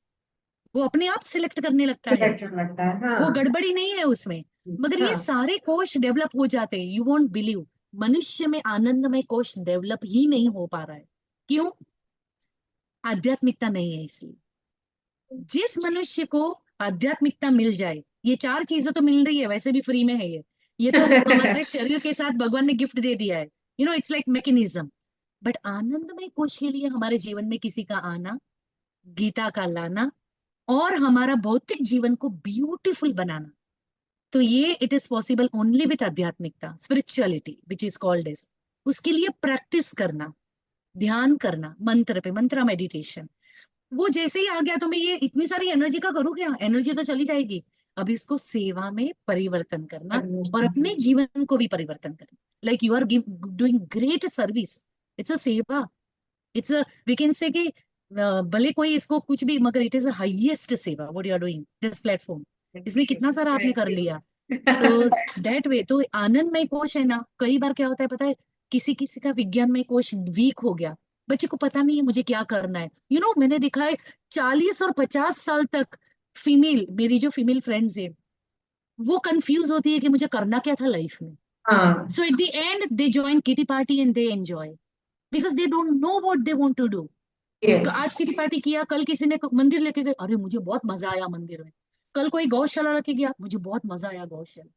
वो अपने आप सिलेक्ट करने लगता है, सिलेक्ट लगता है। वो हाँ। गड़बड़ी नहीं है उसमें। मगर ये हाँ। सारे कोश डेवलप हो जाते हैं, यू वॉन्ट बिलीव, मनुष्य में आनंदमय कोश डेवलप ही नहीं हो पा रहा है। क्यों? आध्यात्मिकता नहीं है इसलिए। जिस मनुष्य को आध्यात्मिकता मिल जाए, ये 4 चीजें तो मिल रही है, वैसे भी फ्री में है ये तो हमारे शरीर के साथ भगवान ने गिफ्ट दे दिया है, इट्स लाइक मैकेनिज्म। बट आनंदमय कोश के लिए हमारे जीवन में किसी का आना, गीता का लाना, और हमारा भौतिक जीवन को ब्यूटीफुल बनाना, तो ये it is possible only with adhyatmikta, spirituality which is called as. उसके लिए प्रैक्टिस करना, ध्यान करना, मंत्र पे मंत्रा मेडिटेशन। वो जैसे ही आ गया तो मैं ये इतनी सारी एनर्जी का करूँ क्या, एनर्जी तो चली जाएगी। अब इसको सेवा में परिवर्तन करना, और अपने जीवन को भी परिवर्तन करना, like you are doing great service, it's a seva, it's a, we can say कि भले कोई इसको कुछ भी, मगर it is a highest seva what you are doing this platform. इसमें कितना सारा आपने कर लिया, सो दैट वे तो आनंदमय कोश है ना, कई बार क्या होता है पता है, किसी किसी का विज्ञानमय कोश वीक हो गया, बच्चे को पता नहीं है मुझे क्या करना है, मैंने देखा है 40 और 50 साल तक फीमेल, मेरी जो फीमेल फ्रेंड्स है, वो कंफ्यूज होती है कि मुझे करना क्या था लाइफ में। हाँ। So at the end they join kitty party and they enjoy, because they don't know what they want to do. Yes. आज किटी पार्टी किया, कल किसी ने मंदिर लेके गए, अरे मुझे बहुत मजा आया मंदिर में। कल कोई गौशाला लेके गया, मुझे बहुत मजा आया गौशाला।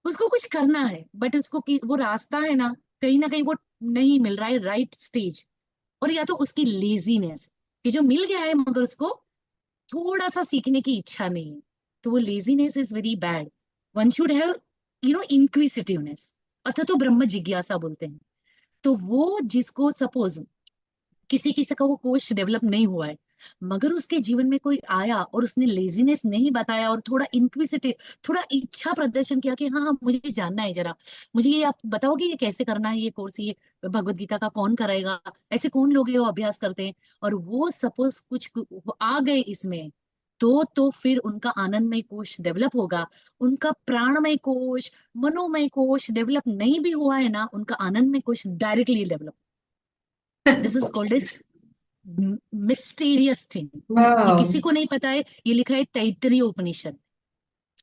उसको कुछ करना है, बट उसको वो रास्ता है ना कहीं वो नहीं मिल रहा है, राइट स्टेज। और या तो उसकी लेजीनेस, कि जो मिल गया है मगर उसको थोड़ा सा सीखने की इच्छा नहीं है, तो वो laziness is very bad. One should have inquisitiveness, अथा तो ब्रह्म जिज्ञासा बोलते हैं। तो वो जिसको सपोज किसी किसी का वो कोश डेवलप नहीं हुआ है, मगर उसके जीवन में कोई आया और उसने लेजीनेस नहीं बताया और थोड़ा इंक्विसिटिव, थोड़ा इच्छा प्रदर्शन किया कि हाँ हाँ मुझे जानना है जरा, मुझे ये आप बताओगे ये कैसे करना है, ये कोर्स, ये भगवत गीता का कौन कराएगा, ऐसे कौन लोग हैं वो अभ्यास करते हैं, और वो सपोज कुछ आ गए इसमें, तो फिर उनका आनंदमय कोश डेवलप होगा। उनका प्राणमय कोश, मनोमय कोश डेवलप नहीं भी हुआ है ना, उनका आनंदमय कोश directly develop. This is called as mysterious thing. ये वाह। किसी को नहीं पता है, ये लिखा है तैत्तिरीय उपनिषद।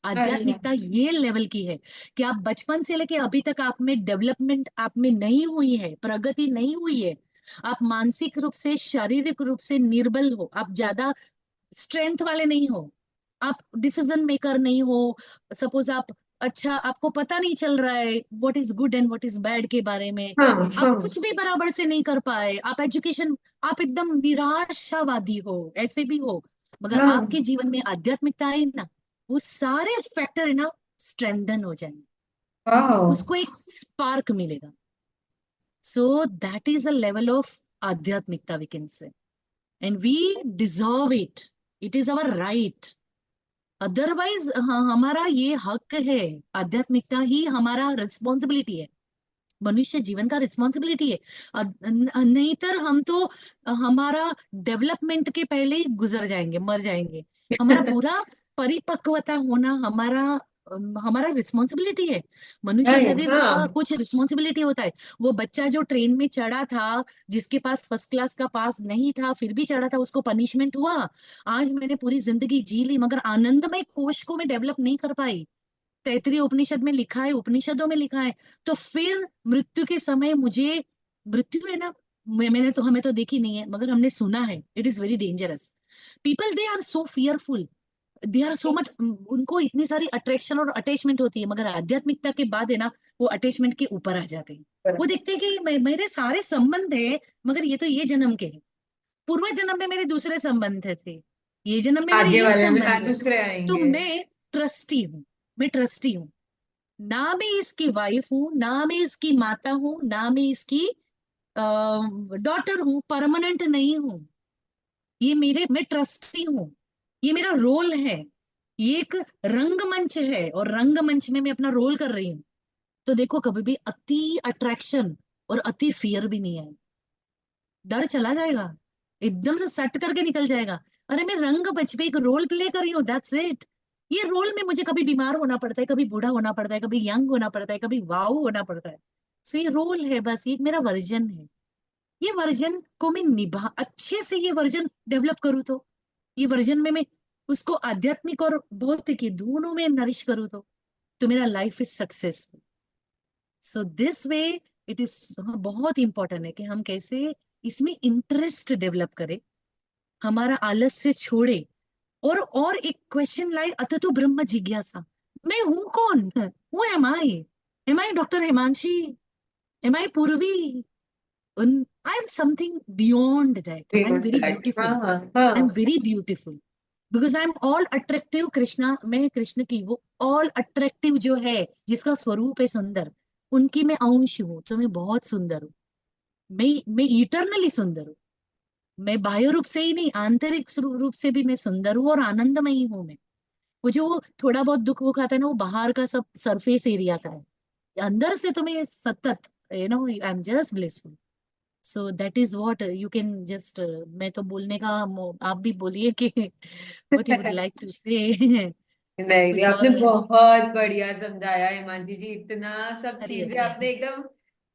अरे वाह। आध्यात्मिकता ये लेवल की है कि आप बचपन से लेके अभी तक आप में डेवलपमेंट आप में नहीं हुई है, प्रगति नहीं हुई है, आप मानसिक रूप से शारीरिक रूप से निर्बल हो, आप ज्यादा स्ट्रेंथ वाले नहीं हो, आप डिसीजन मेकर नहीं हो, सपोज आप, अच्छा आपको पता नहीं चल रहा है what is good and what is bad के बारे में, हाँ आप हाँ कुछ भी बराबर से नहीं कर पाए, आप एजुकेशन, आप एकदम निराशावादी हो, ऐसे भी हो, मगर हाँ। आपके जीवन में आध्यात्मिकता है ना, वो सारे फैक्टर है ना स्ट्रेंथन हो जाएंगे, वाह। उसको एक स्पार्क मिलेगा। So that is a level of adhyatmikta we can say, and we deserve it, it is our right. Otherwise हाँ, हमारा ये हक है, आध्यात्मिकता ही हमारा रिस्पॉन्सिबिलिटी है, मनुष्य जीवन का रिस्पॉन्सिबिलिटी है। नहींतर हम तो हमारा डेवलपमेंट के पहले ही गुजर जाएंगे, मर जाएंगे। हमारा पूरा परिपक्वता होना हमारा रिस्पॉन्सिबिलिटी है। मनुष्य अरे शरीर का हाँ। कुछ रिस्पॉन्सिबिलिटी होता है। वो बच्चा जो ट्रेन में चढ़ा था, जिसके पास फर्स्ट क्लास का पास नहीं था फिर भी चढ़ा था, उसको पनिशमेंट हुआ। आज मैंने पूरी जिंदगी जी ली मगर आनंदमय कोश को मैं डेवलप नहीं कर पाई। तैत्तिरीय उपनिषद में लिखा है, उपनिषदों में लिखा है। तो फिर मृत्यु के समय मुझे, मृत्यु है ना, मैंने तो, हमें तो देखी नहीं है मगर हमने सुना है, it is very dangerous. People they are so fearful, they are so much, उनको इतनी सारी अट्रैक्शन और अटैचमेंट होती है, मगर आध्यात्मिकता के बाद है ना वो अटैचमेंट के ऊपर आ जाते हैं। वो देखते हैं कि मेरे सारे संबंध है, मगर ये तो ये जन्म के हैं, पूर्व जन्म में मेरे दूसरे संबंध थे, ये जन्म में मेरे आगे ये वाले में संबंध है। दूसरे तो आएंगे। मैं ट्रस्टी हूँ, मैं ट्रस्टी हूँ, ना मैं इसकी वाइफ हूँ, ना मैं इसकी माता हूँ, ना मैं इसकी डॉटर हूँ, परमानेंट नहीं हूँ। ये मेरे, मैं ट्रस्टी हूँ, ये मेरा रोल है, ये एक रंगमंच है और रंगमंच में मैं अपना रोल कर रही हूँ। तो देखो कभी भी अति अट्रैक्शन और अति फियर भी नहीं है, डर चला जाएगा, एकदम से सट करके निकल जाएगा। अरे मैं रंग मंच पे एक रोल प्ले कर रही हूँ, दैट्स इट। ये रोल में मुझे कभी बीमार होना पड़ता है, कभी बूढ़ा होना पड़ता है, कभी यंग होना पड़ता है, कभी वाऊ होना पड़ता है। सो ये रोल है, बस ये मेरा वर्जन है। ये वर्जन को मैं निभा अच्छे से, ये वर्जन डेवलप करूँ तो, ये वर्जन में मैं उसको आध्यात्मिक और भौतिक ये दोनों में नरिश करूँ तो मेरा life is successful. So this way it is, बहुत इंपॉर्टेंट है कि हम कैसे इसमें इंटरेस्ट डेवलप करें, हमारा आलस्य छोड़े। और एक क्वेश्चन लाइक अथ तो ब्रह्म जिज्ञासा, मैं हूं कौन, who am I doctor Himanshi, am I Purvi, I am something beyond that, I am Beyond very that. Beautiful, हाँ आई एम हाँ। Very beautiful, because I am all attractive Krishna, मैं कृष्ण की वो ऑल अट्रैक्टिव जो है, जिसका स्वरूप है सुंदर, उनकी मैं अंश हूँ, तो मैं बहुत सुंदर हूँ। मैं इटरनली सुंदर हूँ, मैं बाह्य रूप से ही नहीं, आंतरिक रूप से भी मैं सुंदर हूँ और आनंदमयी हूँ मैं। वो जो थोड़ा बहुत दुख वो खाता है ना, वो बाहर का सब सरफेस एरिया का है, अंदर से तो मैं सतत, I am just blissful. So that is what you can just, मैं तो बोलने का आप भी बोलिए कि what you would like to say. नहीं नहीं, कुछ आपने और है? बहुत बढ़िया समझाया हिमांशी जी, इतना सब अरे चीजें आपने अरे। एकदम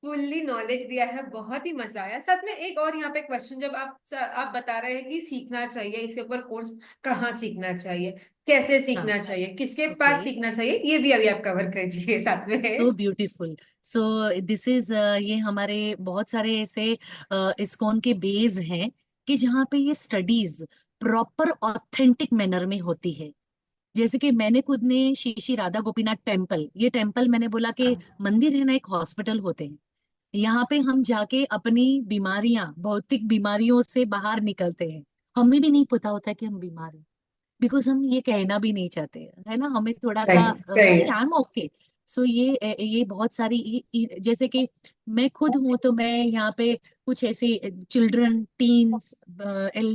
फुल्ली नॉलेज दिया है, बहुत ही मजा आया। साथ में एक और यहाँ पे क्वेश्चन, जब आप बता रहे हैं कि सीखना चाहिए इसके ऊपर कोर्स, कहाँ सीखना चाहिए, कैसे हाँ। सीखना चाहिए, किसके ओके। पास सीखना चाहिए, ये भी अभी आप कवर कीजिए साथ में। So beautiful. So this is ये हमारे बहुत सारे ऐसे इस्कॉन के बेस हैं कि जहाँ पे ये स्टडीज प्रॉपर ऑथेंटिक मैनर में होती है। जैसे कि मैंने खुद ने श्री श्री राधा गोपीनाथ टेम्पल, ये टेम्पल मैंने बोला कि मंदिर है ना, एक हॉस्पिटल होते हैं। यहाँ पे हम जाके अपनी बीमारियां, भौतिक बीमारियों से बाहर निकलते हैं। हमें भी नहीं पता होता कि हम बीमार हैं, बिकॉज हम ये कहना भी नहीं चाहते, है ना, हमें थोड़ा सा सही सही कि है। I am okay. सो ये बहुत सारी जैसे कि मैं खुद हूं, तो मैं यहाँ पे कुछ ऐसे चिल्ड्रन, टीन्स,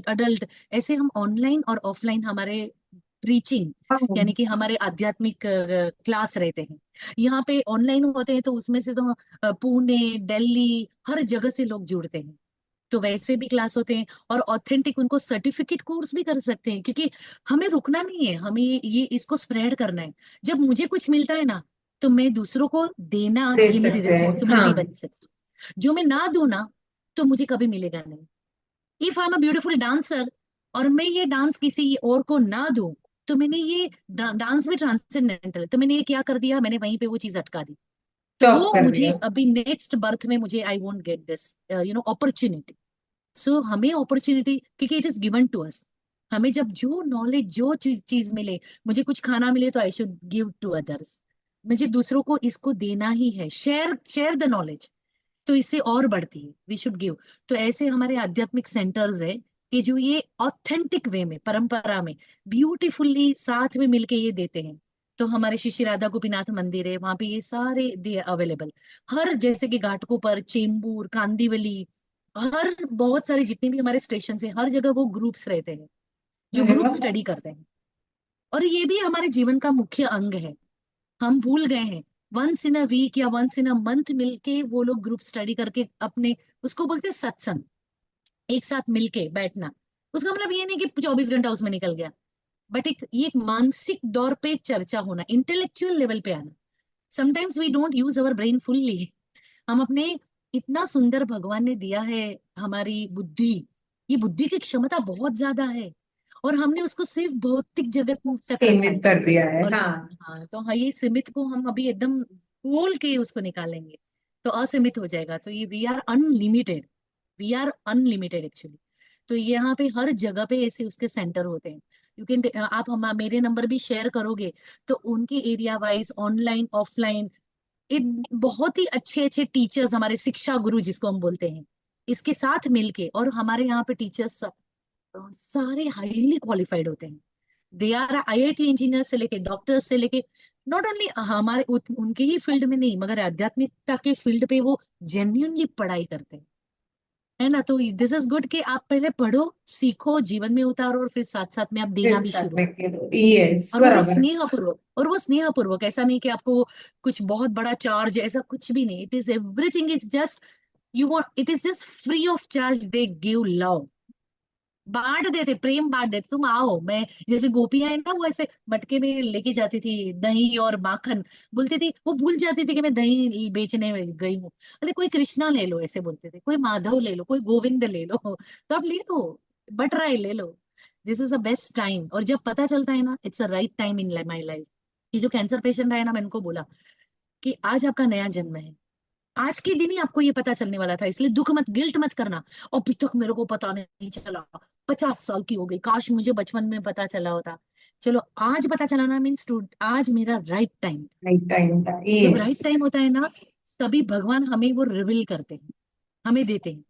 अडल्ट, ऐसे हम ऑनलाइन और ऑफलाइन हमारे प्रीचिंग, यानी कि हमारे आध्यात्मिक क्लास रहते हैं। यहाँ पे ऑनलाइन होते हैं तो उसमें से तो पुणे, दिल्ली, हर जगह से लोग जुड़ते हैं, तो वैसे भी क्लास होते हैं। और ऑथेंटिक उनको सर्टिफिकेट कोर्स भी कर सकते हैं, क्योंकि हमें रुकना नहीं है, हमें ये इसको स्प्रेड करना है। जब मुझे कुछ मिलता है ना, तो मैं दूसरों को देना, दे ये मेरी सकते हैं, रिस्पॉन्सिबिलिटी हाँ। बन सकती है। जो मैं ना दूं ना, तो मुझे कभी मिलेगा नहीं। If I am a beautiful dancer और मैं ये डांस किसी और को ना दूं, तो मैंने ये डांस भी ट्रांसेंडेंटल है, तो मैंने ये क्या कर दिया, मैंने वहीं पे वो चीज अटका दी। तो स्टॉप वो कर मुझे दिया। अभी नेक्स्ट बर्थ में मुझे I won't get this opportunity. So हमें अपॉर्चुनिटी, क्योंकि it is given to us. हमें जब जो नॉलेज, जो चीज चीज मिले, मुझे कुछ खाना मिले तो I should give to others. मुझे दूसरों को इसको देना ही है, शेयर शेयर द नॉलेज, तो इससे और बढ़ती है, वी शुड गिव। तो ऐसे हमारे आध्यात्मिक सेंटर्स है कि जो ये ऑथेंटिक वे में, परंपरा में, ब्यूटीफुल्ली साथ में मिलके ये देते हैं। तो हमारे श्री श्री राधा गोपीनाथ मंदिर है, वहां पे ये सारे दे अवेलेबल। हर जैसे कि घाटकों पर, चेंबूर, कांदीवली, हर बहुत सारे जितने भी हमारे स्टेशन है, हर जगह वो ग्रुप्स रहते हैं जो अरे ग्रुप वाह। स्टडी करते हैं। और ये भी हमारे जीवन का मुख्य अंग है। हम भूल गए हैं, वंस इन अ वीक या वंस इन अ मंथ मिलके वो लोग ग्रुप स्टडी करके अपने, उसको बोलते हैं सत्संग, एक साथ मिलके बैठना। उसका मतलब ये नहीं कि 24 घंटा उसमें निकल गया, बट ये एक मानसिक दौर पे चर्चा होना, इंटेलेक्चुअल लेवल पे आना। Sometimes we don't use our brain fully. हम अपने, इतना सुंदर भगवान ने दिया है हमारी बुद्धि, ये बुद्धि की क्षमता बहुत ज्यादा है, और हमने उसको सिर्फ भौतिक जगत तक रखा सीमित है। कर दिया है, और हाँ। हाँ, तो हाँ, ये सीमित को हम अभी एकदम खोल के उसको निकालेंगे, तो असीमित हो जाएगा। तो ये we are unlimited, we are unlimited actually. तो यहाँ पे हर जगह पे ऐसे उसके सेंटर होते हैं। यू कैन, आप हम मेरे नंबर भी शेयर करोगे, तो उनके एरिया वाइज, ऑनलाइन ऑफलाइन, एक बहुत ही अच्छे अच्छे टीचर्स, हमारे शिक्षा गुरु जिसको हम बोलते हैं, इसके साथ मिलके, और हमारे यहाँ पे टीचर्स सारे हाईली क्वालिफाइड होते हैं। दे आर आईआईटी इंजीनियर से लेके डॉक्टर्स से लेके, नॉट ओनली हमारे उनके ही फील्ड में नहीं, मगर आध्यात्मिकता के फील्ड पे वो जेन्युइनली पढ़ाई करते हैं, है ना। तो दिस इज गुड कि आप पहले पढ़ो, सीखो, जीवन में उतारो, और फिर साथ साथ में आप देना फिर भी साथ शुरू में करो। यस, और वो भी बराबर। स्नेहपूर्वक, और वो स्नेहपूर्वक, ऐसा नहीं कि आपको कुछ बहुत बड़ा चार्ज, ऐसा कुछ भी नहीं। It is everything is just, you want, it is just free of charge, they give love, बांट देते, प्रेम बांट देते। तुम आओ, मैं, जैसे गोपियां है ना, वो ऐसे मटके में लेके जाती थी दही और माखन, बोलती थी, वो भूल जाती थी कि मैं दही बेचने में गई हूँ। अरे कोई कृष्णा ले लो, ऐसे बोलते थे, कोई माधव ले लो, कोई गोविंद ले लो, तो आप ले लो, बटराई ले लो। This is a best time. और जब पता चलता है ना, it's a right time in my life. ये जो कैंसर पेशेंट है ना, मैंने उनको बोला कि आज आपका नया जन्म है, आज के दिन ही आपको ये पता चलने वाला था, इसलिए दुख मत, गिल्ट मत करना। और अभी तक मेरे को पता नहीं चला, 50 साल की हो गई, काश मुझे बचपन में पता चला होता। चलो, आज पता चलाना मीन्स टू, आज मेरा राइट टाइम। राइट टाइम था, जब यस। राइट टाइम होता है ना, तभी भगवान हमें वो रिवील करते हैं, हमें देते हैं,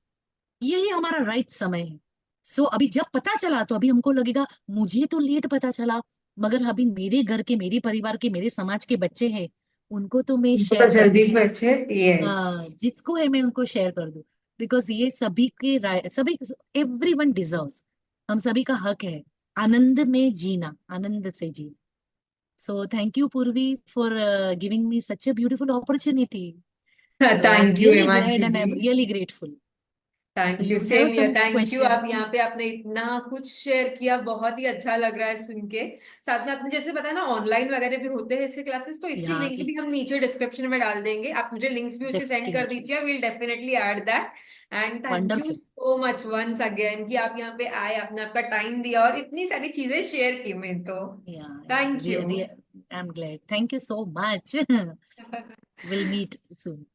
यही हमारा राइट समय है। सो अभी जब पता चला, तो अभी हमको लगेगा मुझे तो लेट पता चला, मगर अभी मेरे घर के, मेरे परिवार के, मेरे समाज के बच्चे हैं, उनको तो मैं उनको तो शेयर कर जल्दी दूं। बचे, यस। हाँ, जिसको है मैं उनको शेयर कर दूं, बिकॉज ये सभी के राय, सभी, एवरी वन डिजर्व्स, हम सभी का हक है आनंद में जीना, आनंद से जीना। So thank you Purvi for giving me such a beautiful opportunity. So I'm thank you really Himanshu glad and ji. I'm really grateful. So thank you, you have same year, some thank you. आप questions? यहाँ पे आपने इतना कुछ share किया, बहुत ही अच्छा लग रहा है सुन के। साथ में आपने जैसे बताया ना, ऑनलाइन वगैरह भी होते हैं ऐसे क्लासेस, तो इसकी Yeah, लिंक भी हम नीचे डिस्क्रिप्शन में डाल देंगे। आप मुझे लिंक्स भी उसके सेंड कर definitely. दीजिए, will definitely add that. And thank you Wonderful. So much once again कि आप यहाँ पे आए, आपने आपका टाइम दिया और इतनी सारी चीजें शेयर की। मैं तो Yeah, yeah. Thank you. I'm glad. Thank you so much. We'll meet soon.